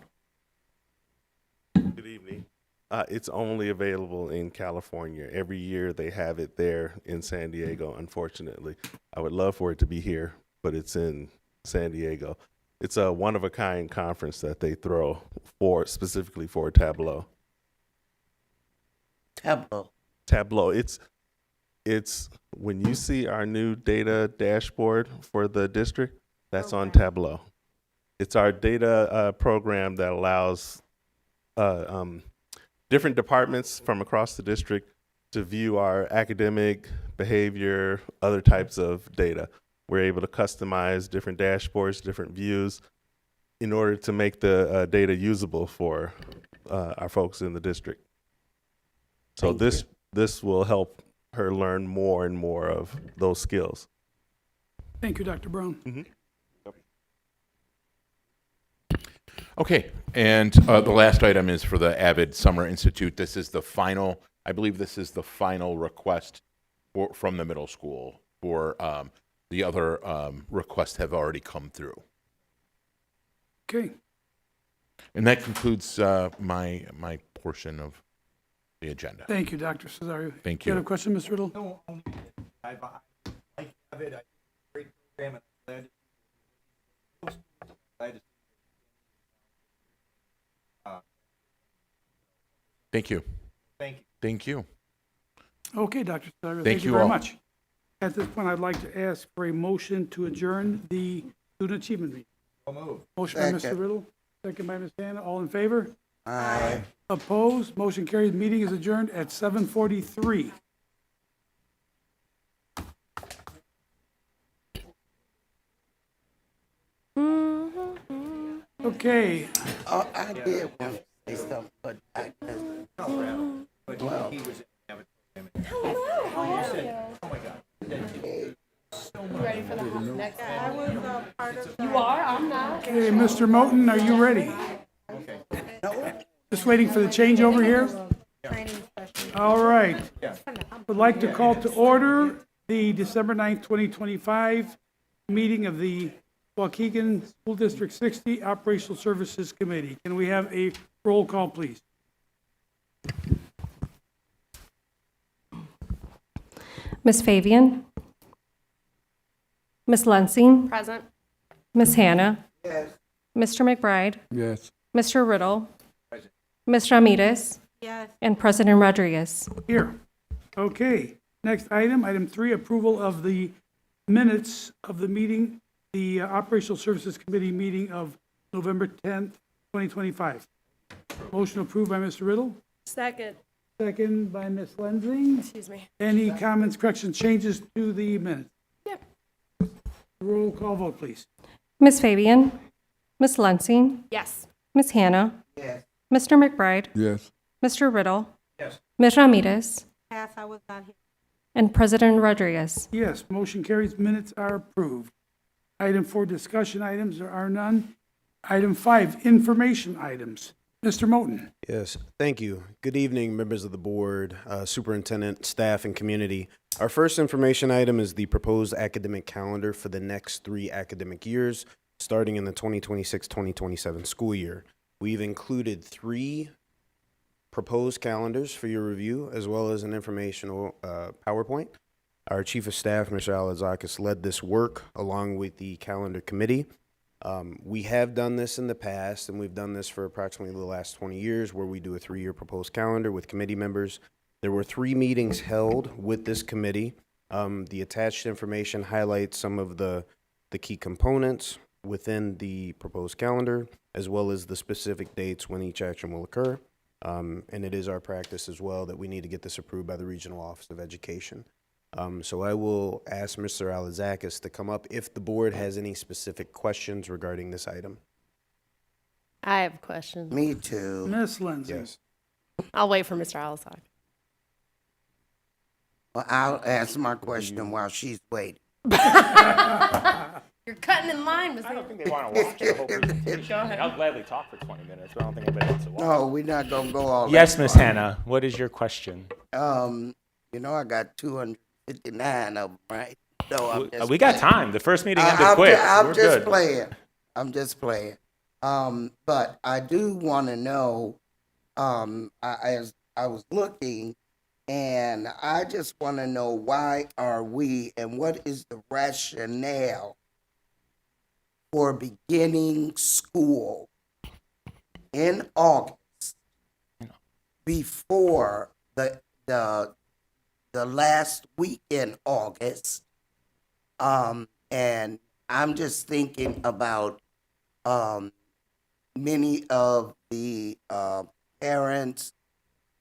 Good evening. It's only available in California. Every year they have it there in San Diego, unfortunately. I would love for it to be here, but it's in San Diego. It's a one-of-a-kind conference that they throw specifically for Tableau. Tableau. It's when you see our new data dashboard for the district, that's on Tableau. It's our data program that allows different departments from across the district to view our academic, behavior, other types of data. We're able to customize different dashboards, different views in order to make the data usable for our folks in the district. So this will help her learn more and more of those skills. Thank you, Dr. Brown. Mm-hmm. Okay, and the last item is for the Avid Summer Institute. This is the final, I believe this is the final request from the middle school for the other requests have already come through. Okay. And that concludes my portion of the agenda. Thank you, Dr. Cesario. Thank You you. have a question, Mr. Riddle? No, only I like Avid. I great program, and I'm glad to Thank you. Thank you. Thank you. Okay, Dr. Cesario. Thank you very all. much. At this point, I'd like to ask for a motion to adjourn the student achievement meeting. So moved. Motion by Mr. Second. Riddle, second by Ms. Hannah. All in favor? Aye. Opposed? Motion carries. Meeting is adjourned at 7:43. Okay. Oh, I did want to say something, but I couldn't. Well, Ready for the next one? You are? I'm not. Okay, Mr. Moten, are you ready? Just waiting for the change over here? All right. Would like to call to order the December 9th, 2025 meeting of the Waukegan School District 60 Operational Services Committee. Can we have a roll call, please? Ms. Fabian? Ms. Lensing? Present. Ms. Hannah? yes. Mr. McBride? Yes. Mr. Riddle? Ms. Ramirez? Yes. And President Rodriguez. Here. Okay. Next item, item 3, approval of the minutes of the meeting, the Operational Services Committee meeting of November 10th, 2025. Motion approved by Mr. Riddle, Second. second by Ms. Lensing. Excuse me. Any comments, corrections, changes to the minutes? Yep. Roll call vote, please. Ms. Fabian? Ms. Lensing? Yes. Ms. Hannah? Yes. Mr. McBride? Yes. Mr. Riddle? Yes. Ms. Ramirez? Pass, I was not here. And President Rodriguez. Yes, motion carries, minutes are approved. Item 4, discussion items, there are none. Item 5, information items. Mr. Moten. Yes, thank you. Good evening, members of the board, superintendent, staff, and community. Our first information item is the proposed academic calendar for the next 3 academic years, starting in the 2026-2027 school year. We've included 3 proposed calendars for your review, as well as an informational PowerPoint. Our Chief of Staff, Mr. Alazakis, led this work along with the calendar committee. We have done this in the past, and we've done this for approximately the last 20 years, where we do a 3-year proposed calendar with committee members. There were 3 meetings held with this committee. The attached information highlights some of the key components within the proposed calendar, as well as the specific dates when each action will occur. And it is our practice as well that we need to get this approved by the Regional Office of Education. So I will ask Mr. Alazakis to come up if the board has any specific questions regarding this item. I have questions. Me too. Ms. Lindsay. Yes. I'll wait for Mr. Alsop. Well, I'll ask my question while she's waiting. You're cutting in line, Ms. I don't think they want to watch the whole presentation. Go ahead. I'll gladly talk for 20 minutes, but I don't think anybody wants to watch. No, we're not gonna go all Yes, that Miss far. Hannah, what is your question? You know, I got 259 of them, right? So I'm just We got playing. time. The first meeting ended quick. I'm We're just good. playing. I'm just playing. But I do want to know, as I was looking, and I just want to know why are we and what is the rationale for beginning school in August before the last week in August. And I'm just thinking about many of the parents,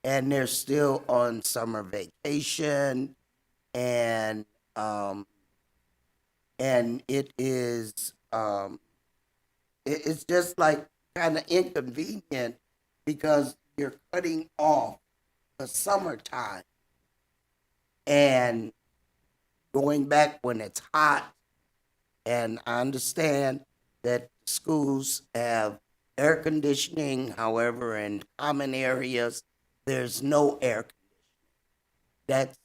and they're still on summer vacation, and it is it's just like kind of inconvenient because you're cutting off the summertime and going back when it's hot. And I understand that schools have air conditioning, however, in common areas, there's no air conditioning.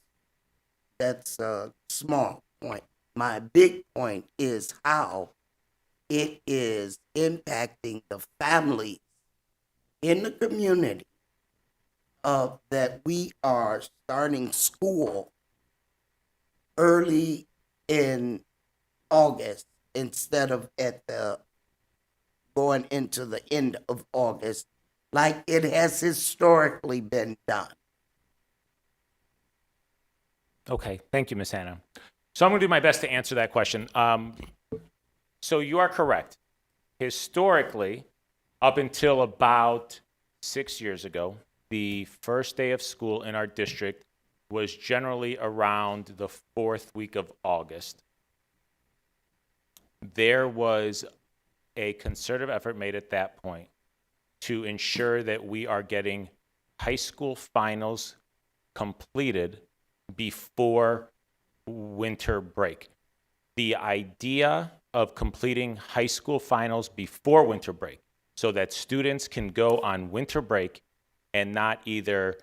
That's a small point. My big point is how it is impacting the families in the community that we are starting school early in August instead of going into the end of August like it has historically been done. Okay, thank you, Miss Hannah. So I'm going to do my best to answer that question. So you are correct. Historically, up until about 6 years ago, the first day of school in our district was generally around the 4th week of August. There was a concerted effort made at that point to ensure that we are getting high school finals completed before winter break. The idea of completing high school finals before winter break so that students can go on winter break and not either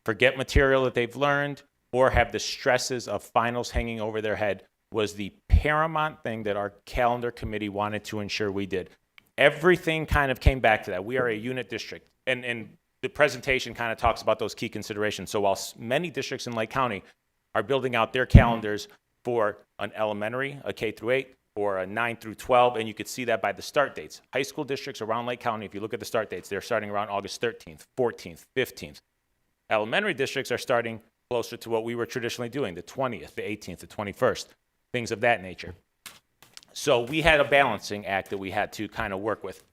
forget material that they've learned or have the stresses of finals hanging over their head was the paramount thing that our calendar committee wanted to ensure we did. Everything kind of came back to that. We are a unit district, and the presentation kind of talks about those key considerations. So while many districts in Lake County are building out their calendars for an elementary, a K through 8, or a 9 through 12, and you could see that by the start dates. High school districts around Lake County, if you look at the start dates, they're starting around August 13th, 14th, 15th. Elementary districts are starting closer to what we were traditionally doing, the 20th, the 18th, the 21st, things of that nature. So we had a balancing act that we had to kind of work with,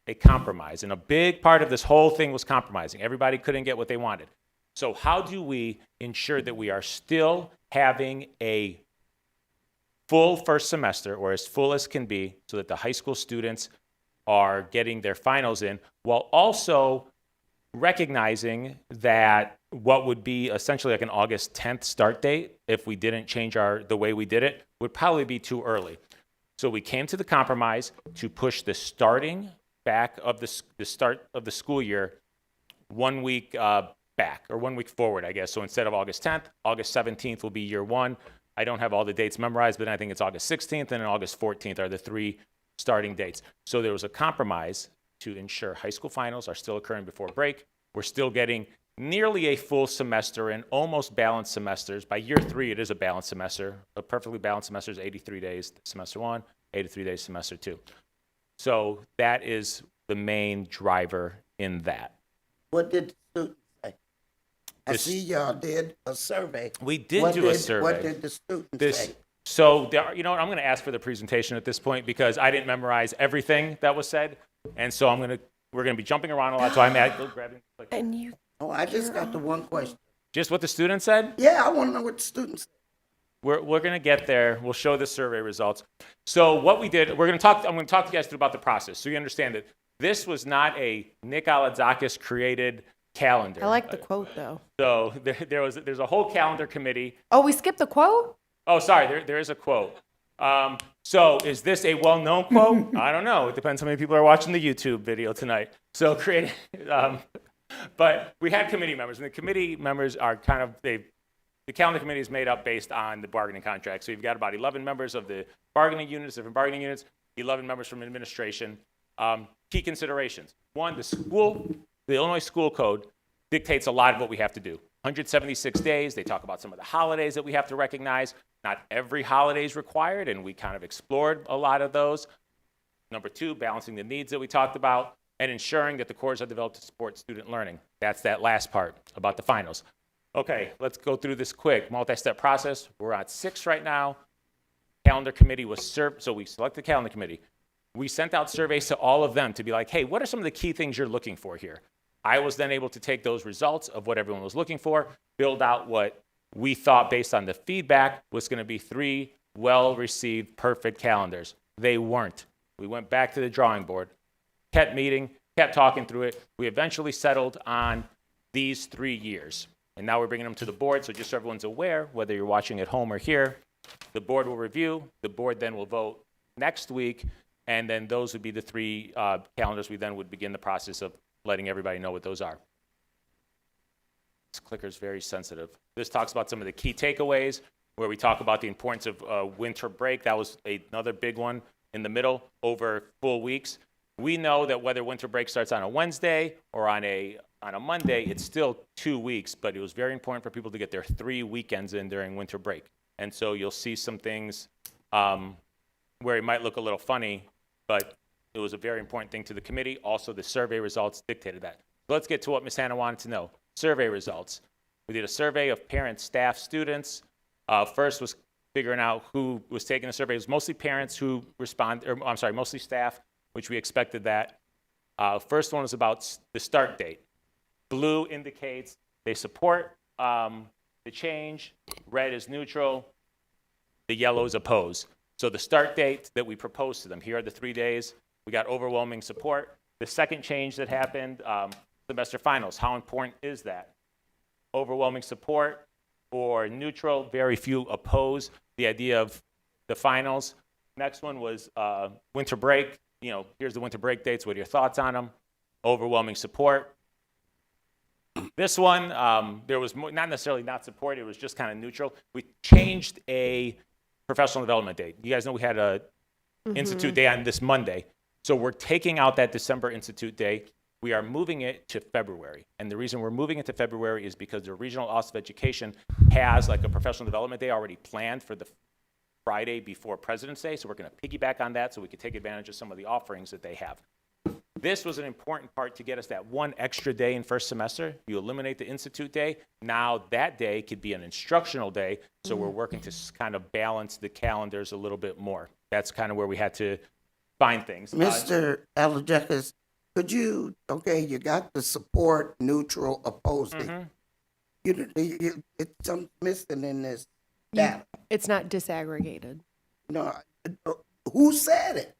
a compromise. And a big part of this whole thing was compromising. Everybody couldn't get what they wanted. So how do we ensure that we are still having a full first semester, or as full as can be, so that the high school students are getting their finals in, while also recognizing that what would be essentially like an August 10th start date, if we didn't change the way we did it, would probably be too early. So we came to the compromise to push the starting back of the start of the school year 1 week back, or 1 week forward, I guess. So instead of August 10th, August 17th will be year one. I don't have all the dates memorized, but I think it's August 16th and August 14th are the 3 starting dates. So there was a compromise to ensure high school finals are still occurring before break. We're still getting nearly a full semester and almost balanced semesters. By year 3, it is a balanced semester. A perfectly balanced semester is 83 days semester 1, 83 days semester 2. So that is the main driver in that. What did the students say? I see y'all did a survey. We did do a survey. What did the students say? So, you know what, I'm going to ask for the presentation at this point because I didn't memorize everything that was said. And so we're going to be jumping around a lot. So I'm grabbing. And you. Oh, I just got the one question. Just what the students said? Yeah, I want to know what the students said. We're going to get there. We'll show the survey results. So what we did, I'm going to talk to you guys through about the process so you understand that this was not a Nick Aladzakis created calendar. I like the quote though. So there's a whole calendar committee. Oh, we skipped the quote? Oh, sorry, there is a quote. So is this a well-known quote? I don't know. It depends how many people are watching the YouTube video tonight. So but we had committee members, and the committee members are kind of, the calendar committee is made up based on the bargaining contract. So you've got about 11 members of the different bargaining units, 11 members from administration. Key considerations. One, the Illinois School Code dictates a lot of what we have to do. 176 days, they talk about some of the holidays that we have to recognize. Not every holiday is required, and we kind of explored a lot of those. Number two, balancing the needs that we talked about, and ensuring that the cores are developed to support student learning. That's that last part about the finals. Okay, let's go through this quick. Multi-step process. We're at 6 right now. Calendar committee was served, so we selected the calendar committee. We sent out surveys to all of them to be like, hey, what are some of the key things you're looking for here? I was then able to take those results of what everyone was looking for, build out what we thought based on the feedback was going to be 3 well-received, perfect calendars. They weren't. We went back to the drawing board, kept meeting, kept talking through it. We eventually settled on these 3 years. And now we're bringing them to the board, so just so everyone's aware, whether you're watching at home or here, the board will review, the board then will vote next week, and then those would be the 3 calendars we then would begin the process of letting everybody know what those are. This clicker is very sensitive. This talks about some of the key takeaways, where we talk about the importance of winter break. That was another big one in the middle over full weeks. We know that whether winter break starts on a Wednesday or on a Monday, it's still 2 weeks, but it was very important for people to get their 3 weekends in during winter break. And so you'll see some things where it might look a little funny, but it was a very important thing to the committee. Also, the survey results dictated that. So let's get to what Ms. Hannah wanted to know. Survey results. We did a survey of parents, staff, students. First was figuring out who was taking the survey. It was mostly parents who mostly staff, which we expected that. First one was about the start date. Blue indicates they support the change. Red is neutral. The yellow is oppose. So the start date that we proposed to them, here are the 3 days. We got overwhelming support. The second change that happened, semester finals. How important is that? Overwhelming support or neutral, very few oppose the idea of the finals. Next one was winter break. Here's the winter break dates. What are your thoughts on them? Overwhelming support. This one, there was not necessarily not support. It was just kind of neutral. We changed a professional development date. You guys know we had a Institute Day on this Monday. So we're taking out that December Institute Day. We are moving it to February. And the reason we're moving it to February is because the Regional Office of Education has like a professional development day already planned for the Friday before President's Day. So we're going to piggyback on that so we can take advantage of some of the offerings that they have. This was an important part to get us that 1 extra day in first semester. You eliminate the Institute Day. Now that day could be an instructional day. So we're working to kind of balance the calendars a little bit more. That's kind of where we had to find things. Mr. Aladzakis, could you got the support, neutral, opposing. It's something missing in this data. It's not disaggregated. No, who said it?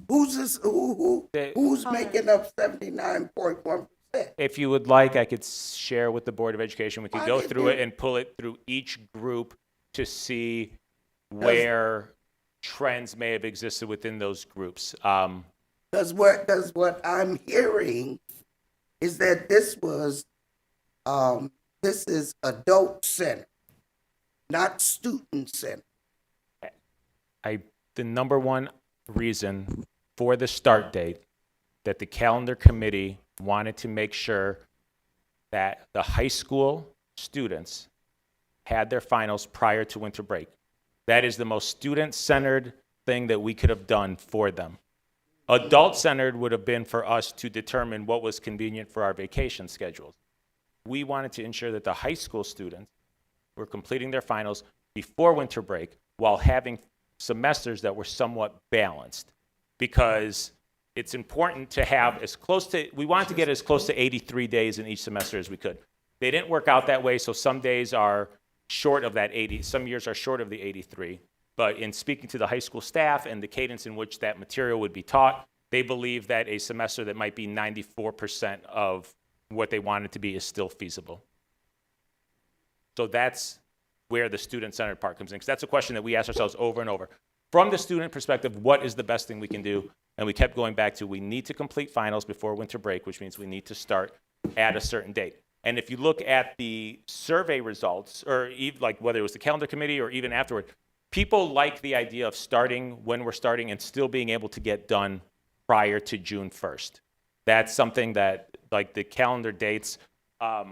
Who's this? Who's making up 79.1%? If you would like, I could share with the Board of Education. We could go through it and pull it through each group to see where trends may have existed within those groups. Because what I'm hearing is that this is adult center, not student center. The number one reason for the start date that the calendar committee wanted to make sure that the high school students had their finals prior to winter break. That is the most student-centered thing that we could have done for them. Adult-centered would have been for us to determine what was convenient for our vacation schedules. We wanted to ensure that the high school students were completing their finals before winter break while having semesters that were somewhat balanced, because it's important to have we wanted to get as close to 83 days in each semester as we could. They didn't work out that way, so some days are short of that 80. Some years are short of the 83. But in speaking to the high school staff and the cadence in which that material would be taught, they believe that a semester that might be 94% of what they want it to be is still feasible. So that's where the student-centered part comes in, because that's a question that we ask ourselves over and over. From the student perspective, what is the best thing we can do? And we kept going back to, we need to complete finals before winter break, which means we need to start at a certain date. And if you look at the survey results, or even like whether it was the calendar committee or even afterward, people like the idea of starting when we're starting and still being able to get done prior to June 1st. That's something that, like, the calendar dates are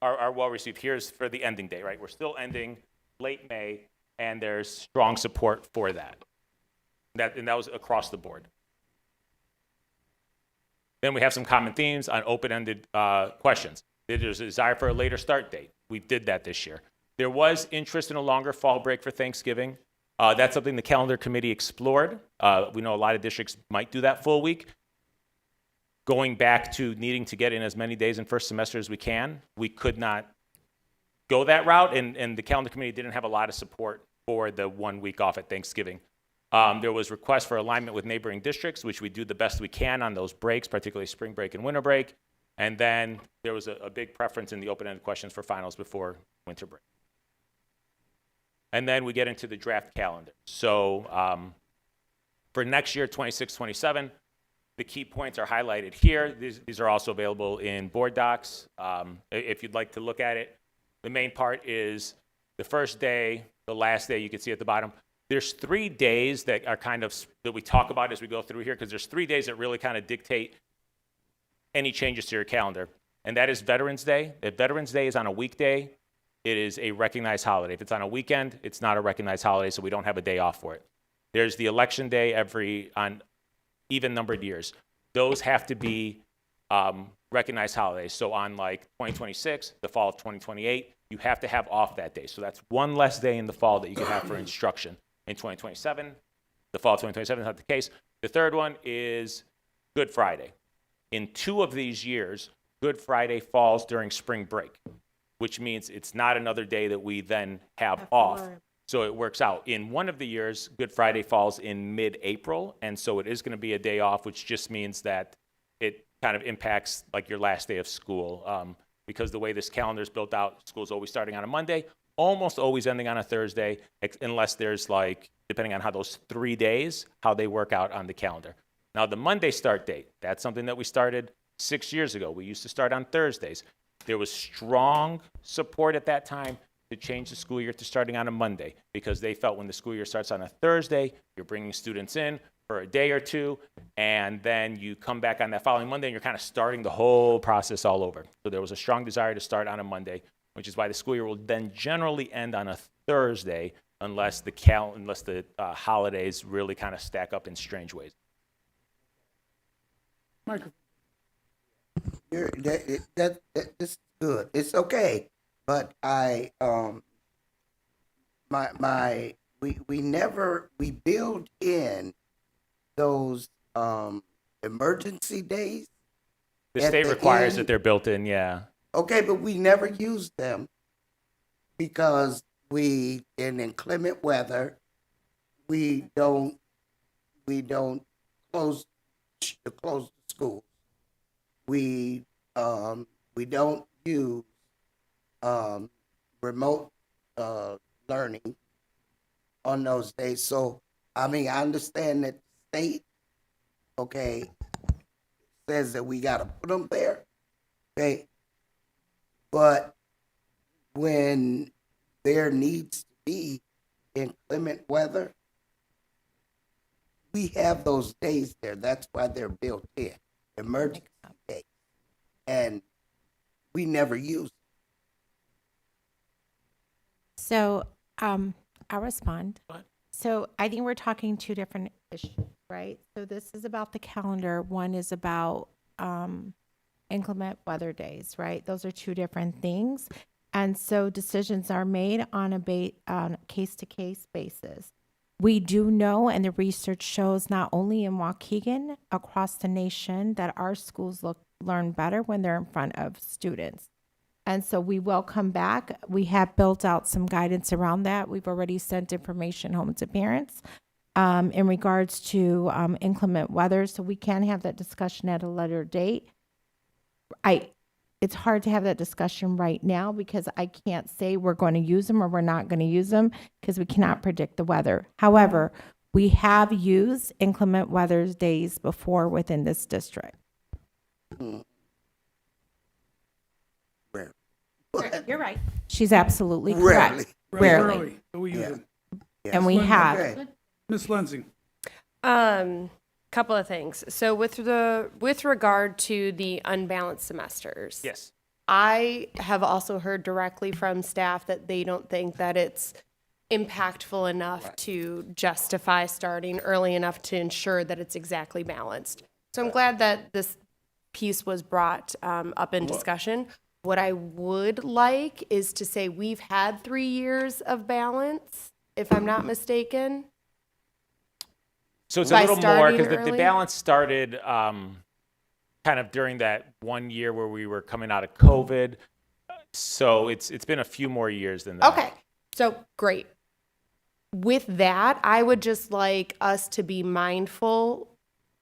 well received. Here's for the ending date, right? We're still ending late May, and there's strong support for that. And that was across the board. Then we have some common themes on open-ended questions. There's a desire for a later start date. We did that this year. There was interest in a longer fall break for Thanksgiving. That's something the calendar committee explored. We know a lot of districts might do that full week. Going back to needing to get in as many days in first semester as we can, we could not go that route, and the calendar committee didn't have a lot of support for the 1 week off at Thanksgiving. There was requests for alignment with neighboring districts, which we do the best we can on those breaks, particularly spring break and winter break. And then there was a big preference in the open-ended questions for finals before winter break. And then we get into the draft calendar. So for next year, 26-27, the key points are highlighted here. These are also available in board docs if you'd like to look at it. The main part is the first day, the last day, you can see at the bottom. There's 3 days that are kind of, that we talk about as we go through here, because there's 3 days that really kind of dictate any changes to your calendar. And that is Veterans Day. If Veterans Day is on a weekday, it is a recognized holiday. If it's on a weekend, it's not a recognized holiday, so we don't have a day off for it. There's the election day on even numbered years. Those have to be recognized holidays. So on like 2026, the fall of 2028, you have to have off that day. So that's one less day in the fall that you can have for instruction. In 2027, the fall of 2027 is not the case. The third one is Good Friday. In 2 of these years, Good Friday falls during spring break, which means it's not another day that we then have off. So it works out. In 1 of the years, Good Friday falls in mid-April, and so it is going to be a day off, which just means that it kind of impacts like your last day of school. Because the way this calendar is built out, school's always starting on a Monday, almost always ending on a Thursday, unless there's like, depending on how those 3 days, how they work out on the calendar. Now, the Monday start date, that's something that we started 6 years ago. We used to start on Thursdays. There was strong support at that time to change the school year to starting on a Monday, because they felt when the school year starts on a Thursday, you're bringing students in for a day or two, and then you come back on that following Monday, and you're kind of starting the whole process all over. So there was a strong desire to start on a Monday, which is why the school year will then generally end on a Thursday, unless the holidays really kind of stack up in strange ways. Microphone. That's good. It's okay, but we build in those emergency days. The at state the requires end. that they're built in, yeah. Okay, but we never use them because in inclement weather, we don't close the schools. We don't use remote learning on those days. So I mean, I understand that the state, okay, says that we got to put them there, okay, but when there needs to be inclement weather, we have those days there. That's why they're built in, emergency days, and we never use them. So, I'll respond. So I think we're talking 2 different issues, right? So this is about the calendar. One is about inclement weather days, right? Those are 2 different things. And so decisions are made on a case-to-case basis. We do know, and the research shows not only in Waukegan, across the nation, that our schools learn better when they're in front of students. And so we will come back. We have built out some guidance around that. We've already sent information home to parents in regards to inclement weather. So we can have that discussion at a later date. It's hard to have that discussion right now because I can't say we're going to use them or we're not going to use them because we cannot predict the weather. However, we have used inclement weather days before within this district. You're right. She's absolutely correct. Rarely. So we use them. And we have. Okay. Ms. Lensing. Couple of things. So with regard to the unbalanced semesters. Yes. I have also heard directly from staff that they don't think that it's impactful enough to justify starting early enough to ensure that it's exactly balanced. So I'm glad that this piece was brought up in discussion. What I would like is to say we've had 3 years of balance, if I'm not mistaken. So it's a By little more starting because the early? balance started kind of during that 1 year where we were coming out of COVID. So it's been a few more years than that. Okay, so great. With that, I would just like us to be mindful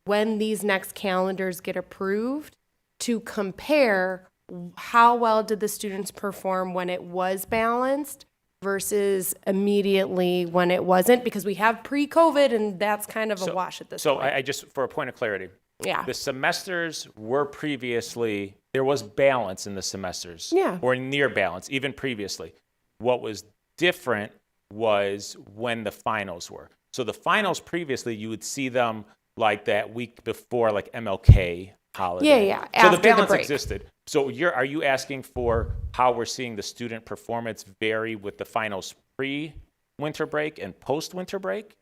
when these next calendars get approved to compare how well did the students perform when it was balanced versus immediately when it wasn't, because we have pre-COVID and that's kind of a wash at this So point. I just, for a point of clarity. Yeah. The semesters were previously, there was balance in the semesters. Yeah. Or near balance, even previously. What was different was when the finals were. So the finals previously, you would see them like that week before, like MLK holiday. Yeah, So after the the balance break. existed. So are you asking for how we're seeing the student performance vary with the finals pre-winter break and post-winter break?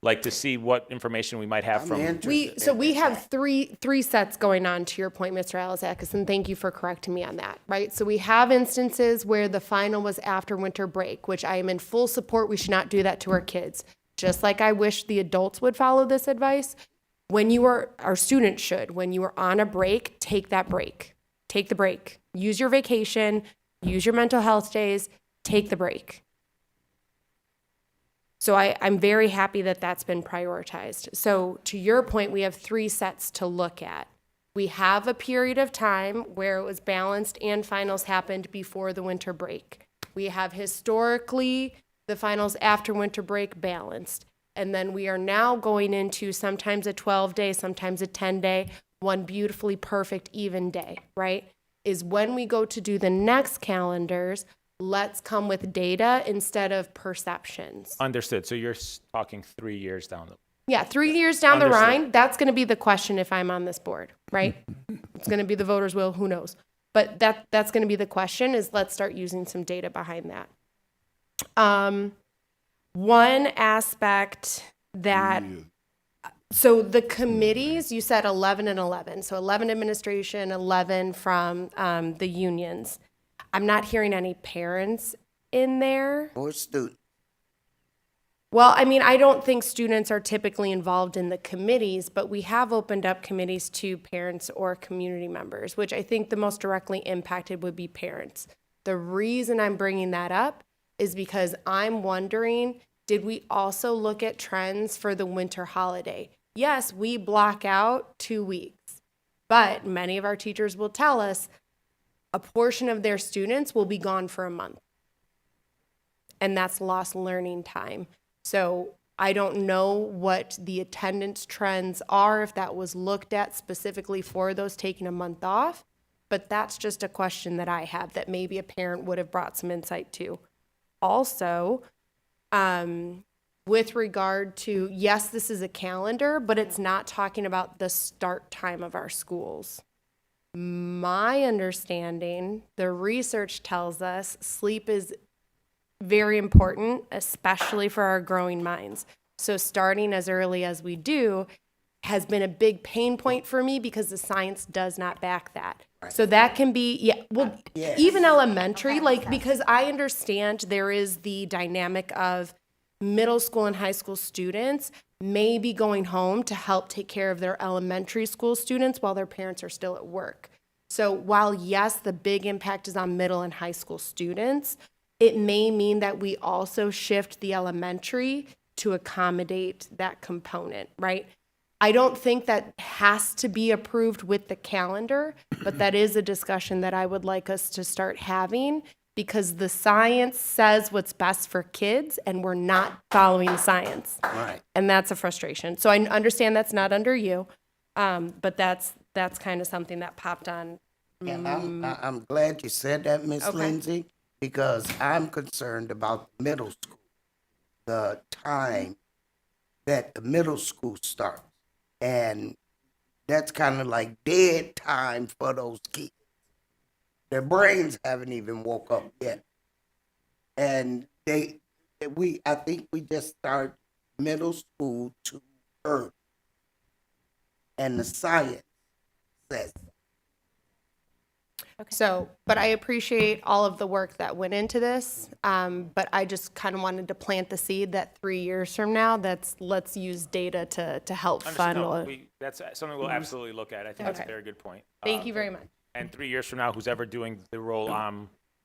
Like to see what information we might have from. We have three sets going on, to your point, Mr. Alizakis, and thank you for correcting me on that, right? So we have instances where the final was after winter break, which I am in full support. We should not do that to our kids. Just like I wish the adults would follow this advice. When you are, our students should, when you are on a break, take that break. Take the break. Use your vacation, use your mental health days, take the break. So I'm very happy that that's been prioritized. So to your point, we have 3 sets to look at. We have a period of time where it was balanced and finals happened before the winter break. We have historically the finals after winter break balanced. And then we are now going into sometimes a 12-day, sometimes a 10-day, one beautifully perfect even day, right? Is when we go to do the next calendars, let's come with data instead of perceptions. Understood. So you're talking 3 years down the. Yeah, 3 years down the Understood. line, that's going to be the question if I'm on this board, right? It's going to be the voters' will, who knows? But that's going to be the question is let's start using some data behind that. One aspect that, so the committees, you said 11 and 11. So 11 administration, 11 from the unions. I'm not hearing any parents in there. Or students. Well, I mean, I don't think students are typically involved in the committees, but we have opened up committees to parents or community members, which I think the most directly impacted would be parents. The reason I'm bringing that up is because I'm wondering, did we also look at trends for the winter holiday? Yes, we block out 2 weeks, but many of our teachers will tell us a portion of their students will be gone for a month. And that's lost learning time. So I don't know what the attendance trends are, if that was looked at specifically for those taking a month off, but that's just a question that I have that maybe a parent would have brought some insight to. Also, with regard to, yes, this is a calendar, but it's not talking about the start time of our schools. My understanding, the research tells us sleep is very important, especially for our growing minds. So starting as early as we do has been a big pain point for me because the science does not back that. So that can be, even elementary, like, because I understand there is the dynamic of middle school and high school students may be going home to help take care of their elementary school students while their parents are still at work. So while, yes, the big impact is on middle and high school students, it may mean that we also shift the elementary to accommodate that component, right? I don't think that has to be approved with the calendar, but that is a discussion that I would like us to start having, because the science says what's best for kids and we're not following the science. Right. And that's a frustration. So I understand that's not under you, but that's kind of something that popped on. And I'm glad you said that, Miss Okay. Lindsay, because I'm concerned about middle school, the time that the middle school starts. And that's kind of like dead time for those kids. Their brains haven't even woke up yet. And I think we just start middle school too early. And the science says. So, but I appreciate all of the work that went into this. But I just kind of wanted to plant the seed that 3 years from now, let's use data to help fund. That's something we'll absolutely look at. I think that's a Okay. very good point. Thank you very much. And 3 years from now, who's ever doing the role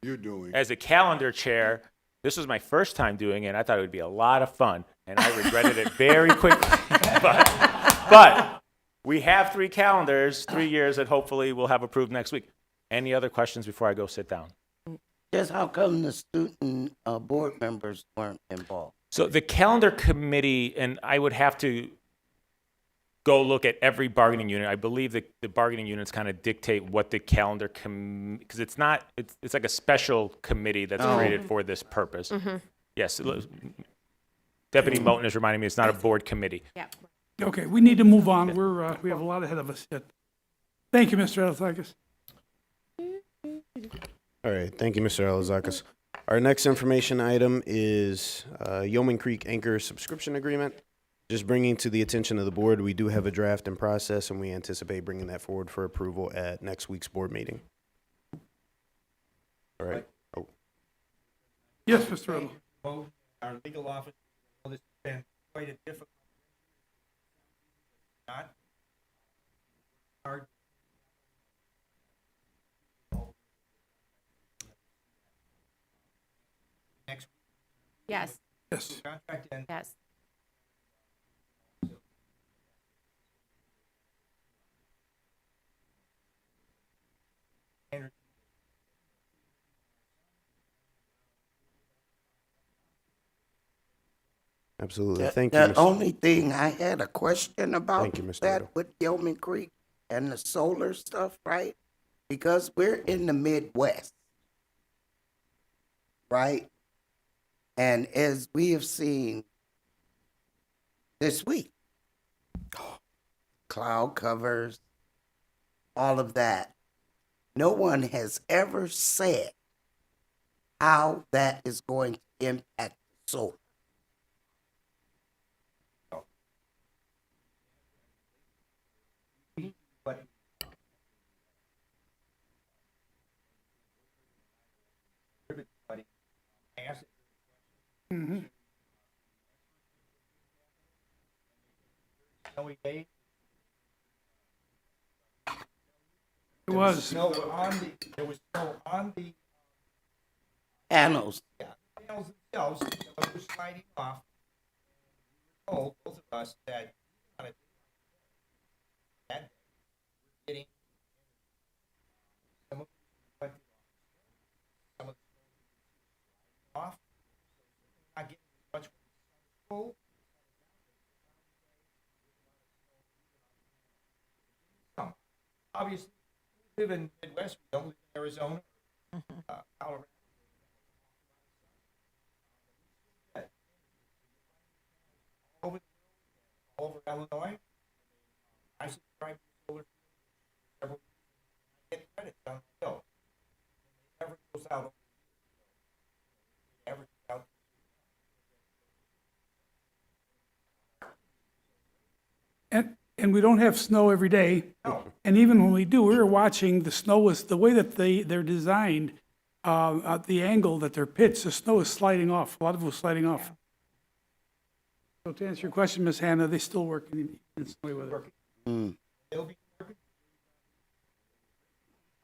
You're doing. as a calendar chair, this was my first time doing it. I thought it would be a lot of fun, and I regretted it very quickly. But we have 3 calendars, 3 years that hopefully we'll have approved next week. Any other questions before I go sit down? Just how come the student board members weren't involved? So the calendar committee, and I would have to go look at every bargaining unit. I believe that the bargaining units kind of dictate what the calendar because it's not, it's like a special committee that's created for this purpose. Yes. Deputy Moten is reminding me it's not a board committee. Okay, we need to move on. We have a lot ahead of us yet. Thank you, Mr. Alexakis. All right, thank you, Mr. Alazakis. Our next information item is Yeoman Creek Anchor Subscription Agreement. Just bringing to the attention of the board, we do have a draft in process, and we anticipate bringing that forward for approval at next week's board meeting. All right. Oh. Yes, Mr. Riddle. Our legal office, this has been quite a difficult. Not hard. Next. Yes. Yes. Contract and Yes. Absolutely. The- Thank you, The Mr. only thing I had a question about Thank you, Mr. that Riddle. with Yeoman Creek and the solar stuff, right? Because we're in the Midwest, right? And as we have seen this week, cloud covers, all of that, no one has ever said how that is going to impact the solar. Mhm. snowy day. It was. Snow on the, there was snow on the Panels. panels themselves, some of them were sliding off. We were told, both of us, that on a day like that day, we're getting some of the went some of the snow off. So not getting as much when the sun is full. Obviously, we live in the Midwest, we don't live in Arizona, Colorado. All over Illinois. I subscribe to solar several I get credits on my bill. And it never goes out. It averages out. And we don't have snow every day. And even when we do, we were watching, the snow is, the way that they're designed, at the angle that they're pitched, the snow is sliding off. A lot of it was sliding off. So to answer your question, Ms. Hannah, they still working in snowy weather. Mm. They'll be working.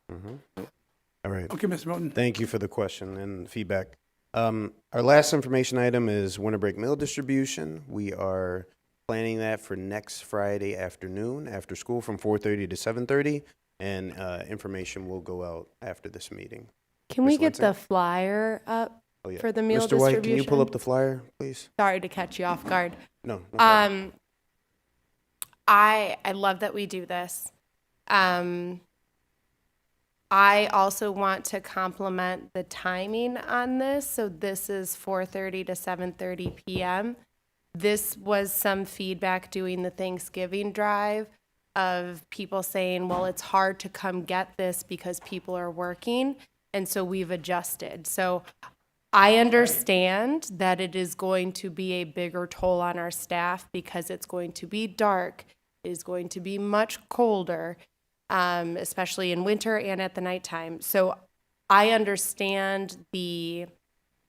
All right. Okay, Mr. Moten. Thank you for the question and feedback. Our last information item is winter break meal distribution. We are planning that for next Friday afternoon after school from 4:30 to 7:30, and information will go out after this meeting. Can we Ms. get the Lindsay? flyer up Oh, yeah. for the meal Mr. distribution? White, can you pull up the flyer, please? Sorry to catch you off guard. No. no problem. I love that we do this. I also want to compliment the timing on this. So this is 4:30 to 7:30 p.m. This was some feedback doing the Thanksgiving drive of people saying, well, it's hard to come get this because people are working. And so we've adjusted. So I understand that it is going to be a bigger toll on our staff because it's going to be dark. It is going to be much colder, especially in winter and at the nighttime. So I understand the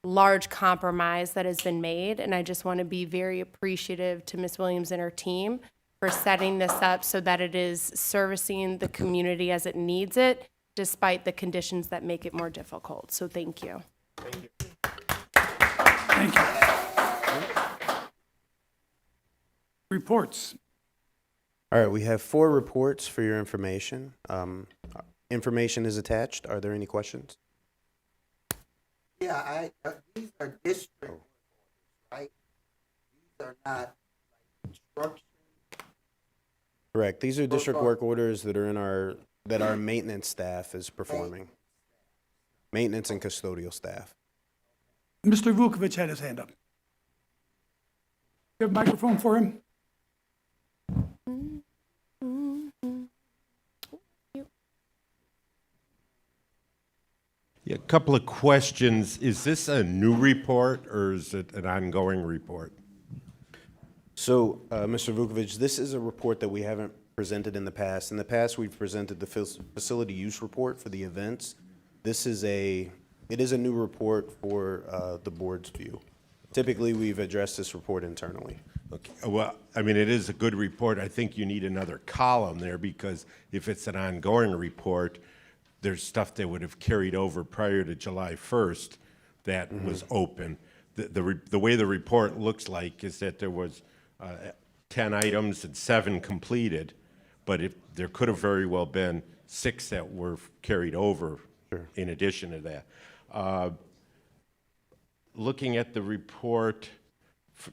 large compromise that has been made, and I just want to be very appreciative to Ms. Williams and her team for setting this up so that it is servicing the community as it needs it, despite the conditions that make it more difficult. So thank you. Thank you. Reports. All right, we have 4 reports for your information. Information is attached. Are there any questions? Yeah, these are district, right? These are not instruction. Correct. These are district work orders that are in our maintenance staff is performing. Maintenance and custodial staff. Mr. Vukovic had his hand up. You have a microphone for him? Yeah, a couple of questions. Is this a new report or is it an ongoing report? So, Mr. Vukovic, this is a report that we haven't presented in the past. In the past, we've presented the facility use report for the events. It is a new report for the board's view. Typically, we've addressed this report internally. Okay. Well, I mean, it is a good report. I think you need another column there because if it's an ongoing report, there's stuff that would have carried over prior to July 1st that was open. The way the report looks like is that there was 10 items and 7 completed, but there could have very well been 6 that were carried over in addition to that. Looking at the report,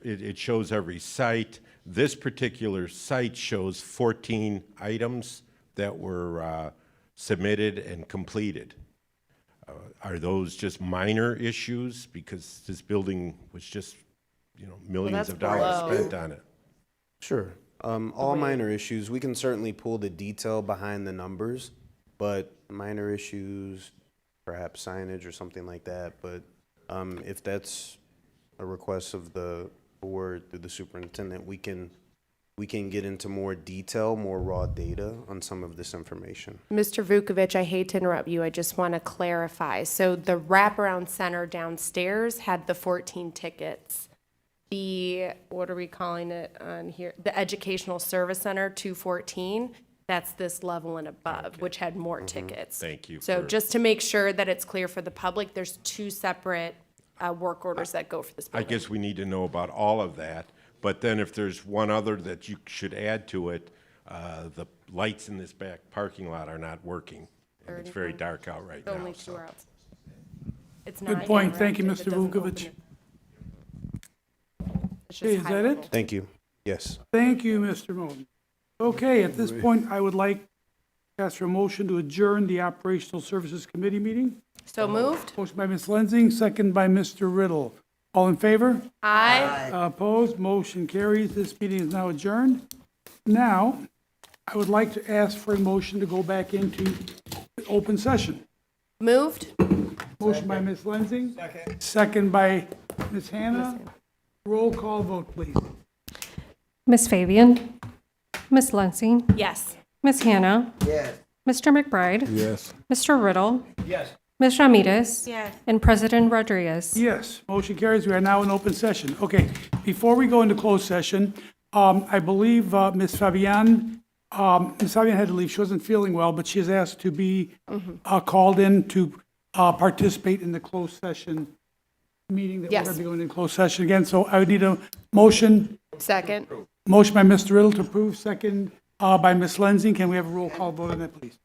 it shows every site. This particular site shows 14 items that were submitted and completed. Are those just minor issues? Because this building was just, millions of dollars spent on it. Sure. All minor issues. We can certainly pull the detail behind the numbers, but minor issues, perhaps signage or something like that. But if that's a request of the board through the superintendent, we can get into more detail, more raw data on some of this information. Mr. Vukovic, I hate to interrupt you. I just want to clarify. So the wraparound center downstairs had the 14 tickets. What are we calling it on here? The Educational Service Center 214, that's this level and above, which had more tickets. Thank you. So just to make sure that it's clear for the public, there's 2 separate work orders that go for this I building. guess we need to know about all of that. But then if there's one other that you should add to it, the lights in this back parking lot are not working. And it's very dark out right now. Only 2 so. are out. It's Good not point. Thank you, interactive. Mr. It doesn't Vukovic. open it. It's just Okay, is high that level. it? Thank you. Yes. Thank you, Mr. Moten. Okay, at this point, I would like to ask for a motion to adjourn the Operational Services Committee meeting. So moved? Motion by Ms. Lensing, second by Mr. Riddle. All in favor? Aye. Opposed? Motion carries. This meeting is now adjourned. Now, I would like to ask for a motion to go back into the open session. Moved? Motion by Ms. Lensing. Second by Ms. Hannah. Roll call vote, please. Ms. Fabian? Ms. Lansing? Yes. Ms. Hannah? Yes. Mr. McBride? Yes. Mr. Riddle? Yes. Ms. Ramirez? Yes. And President Rodriguez? Yes, motion carries. We are now in open session. Okay, before we go into closed session, I believe Ms. Fabian Ms. Fabian had to leave. She wasn't feeling well, but she has asked to be called in to participate in the closed session meeting that we're Yes. going to be going in closed session again. So I would need a motion. Second. Motion by Mr. Riddle to approve, second by Ms. Lenzing. Can we have a roll call vote on that, please?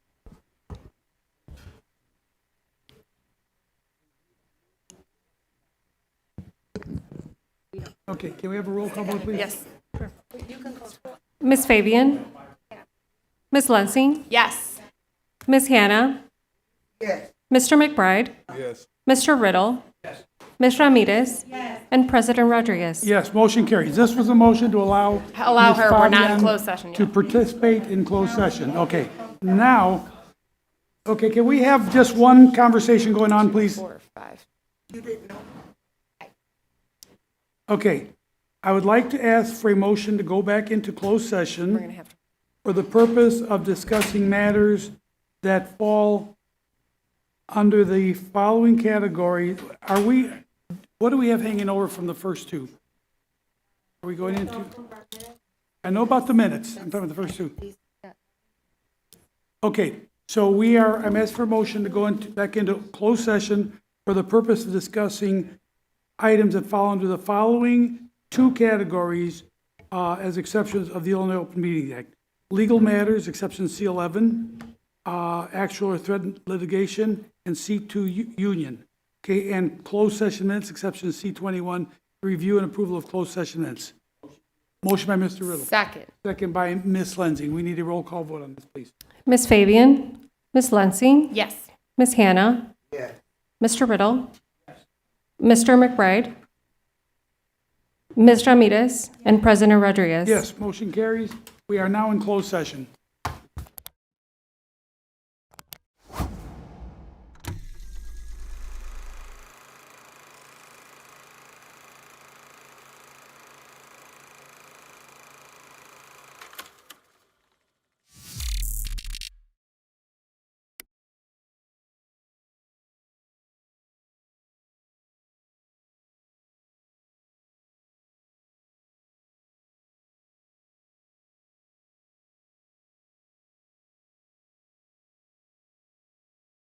Okay, can we have a roll call vote, please? Yes. Ms. Fabian? Ms. Lensing? Yes. Ms. Hannah? Yes. Mr. McBride? Yes. Mr. Riddle? Ms. Ramirez? And President Rodriguez? Yes, motion carries. This was a motion to allow. Allow Ms. her, we're not in Fabian closed session To yet. participate in closed session. Okay, now, okay, can we have just one conversation going on, please? 4 or 5. Okay, I would like to ask for a motion to go back into closed We're going to session have to. for the purpose of discussing matters that fall under the following category. What do we have hanging over from the first two? Are we going into? I know about the minutes. I'm talking about the first two. Okay, so I'm asking for a motion to go back into closed session for the purpose of discussing items that fall under the following two categories as exceptions of the Illinois Open Meeting Act. Legal matters, exception C11, actual or threatened litigation, and C2 union. Okay, and closed session minutes, exception C21, review and approval of closed session minutes. Motion by Mr. Riddle. Second. Second by Ms. Lenzing. We need a roll call vote on this, please. Ms. Fabian? Ms. Lensing? Yes. Ms. Hannah? Yes. Mr. Riddle? Mr. McBride? Ms. Ramirez? And President Rodriguez? Yes, motion carries. We are now in closed session.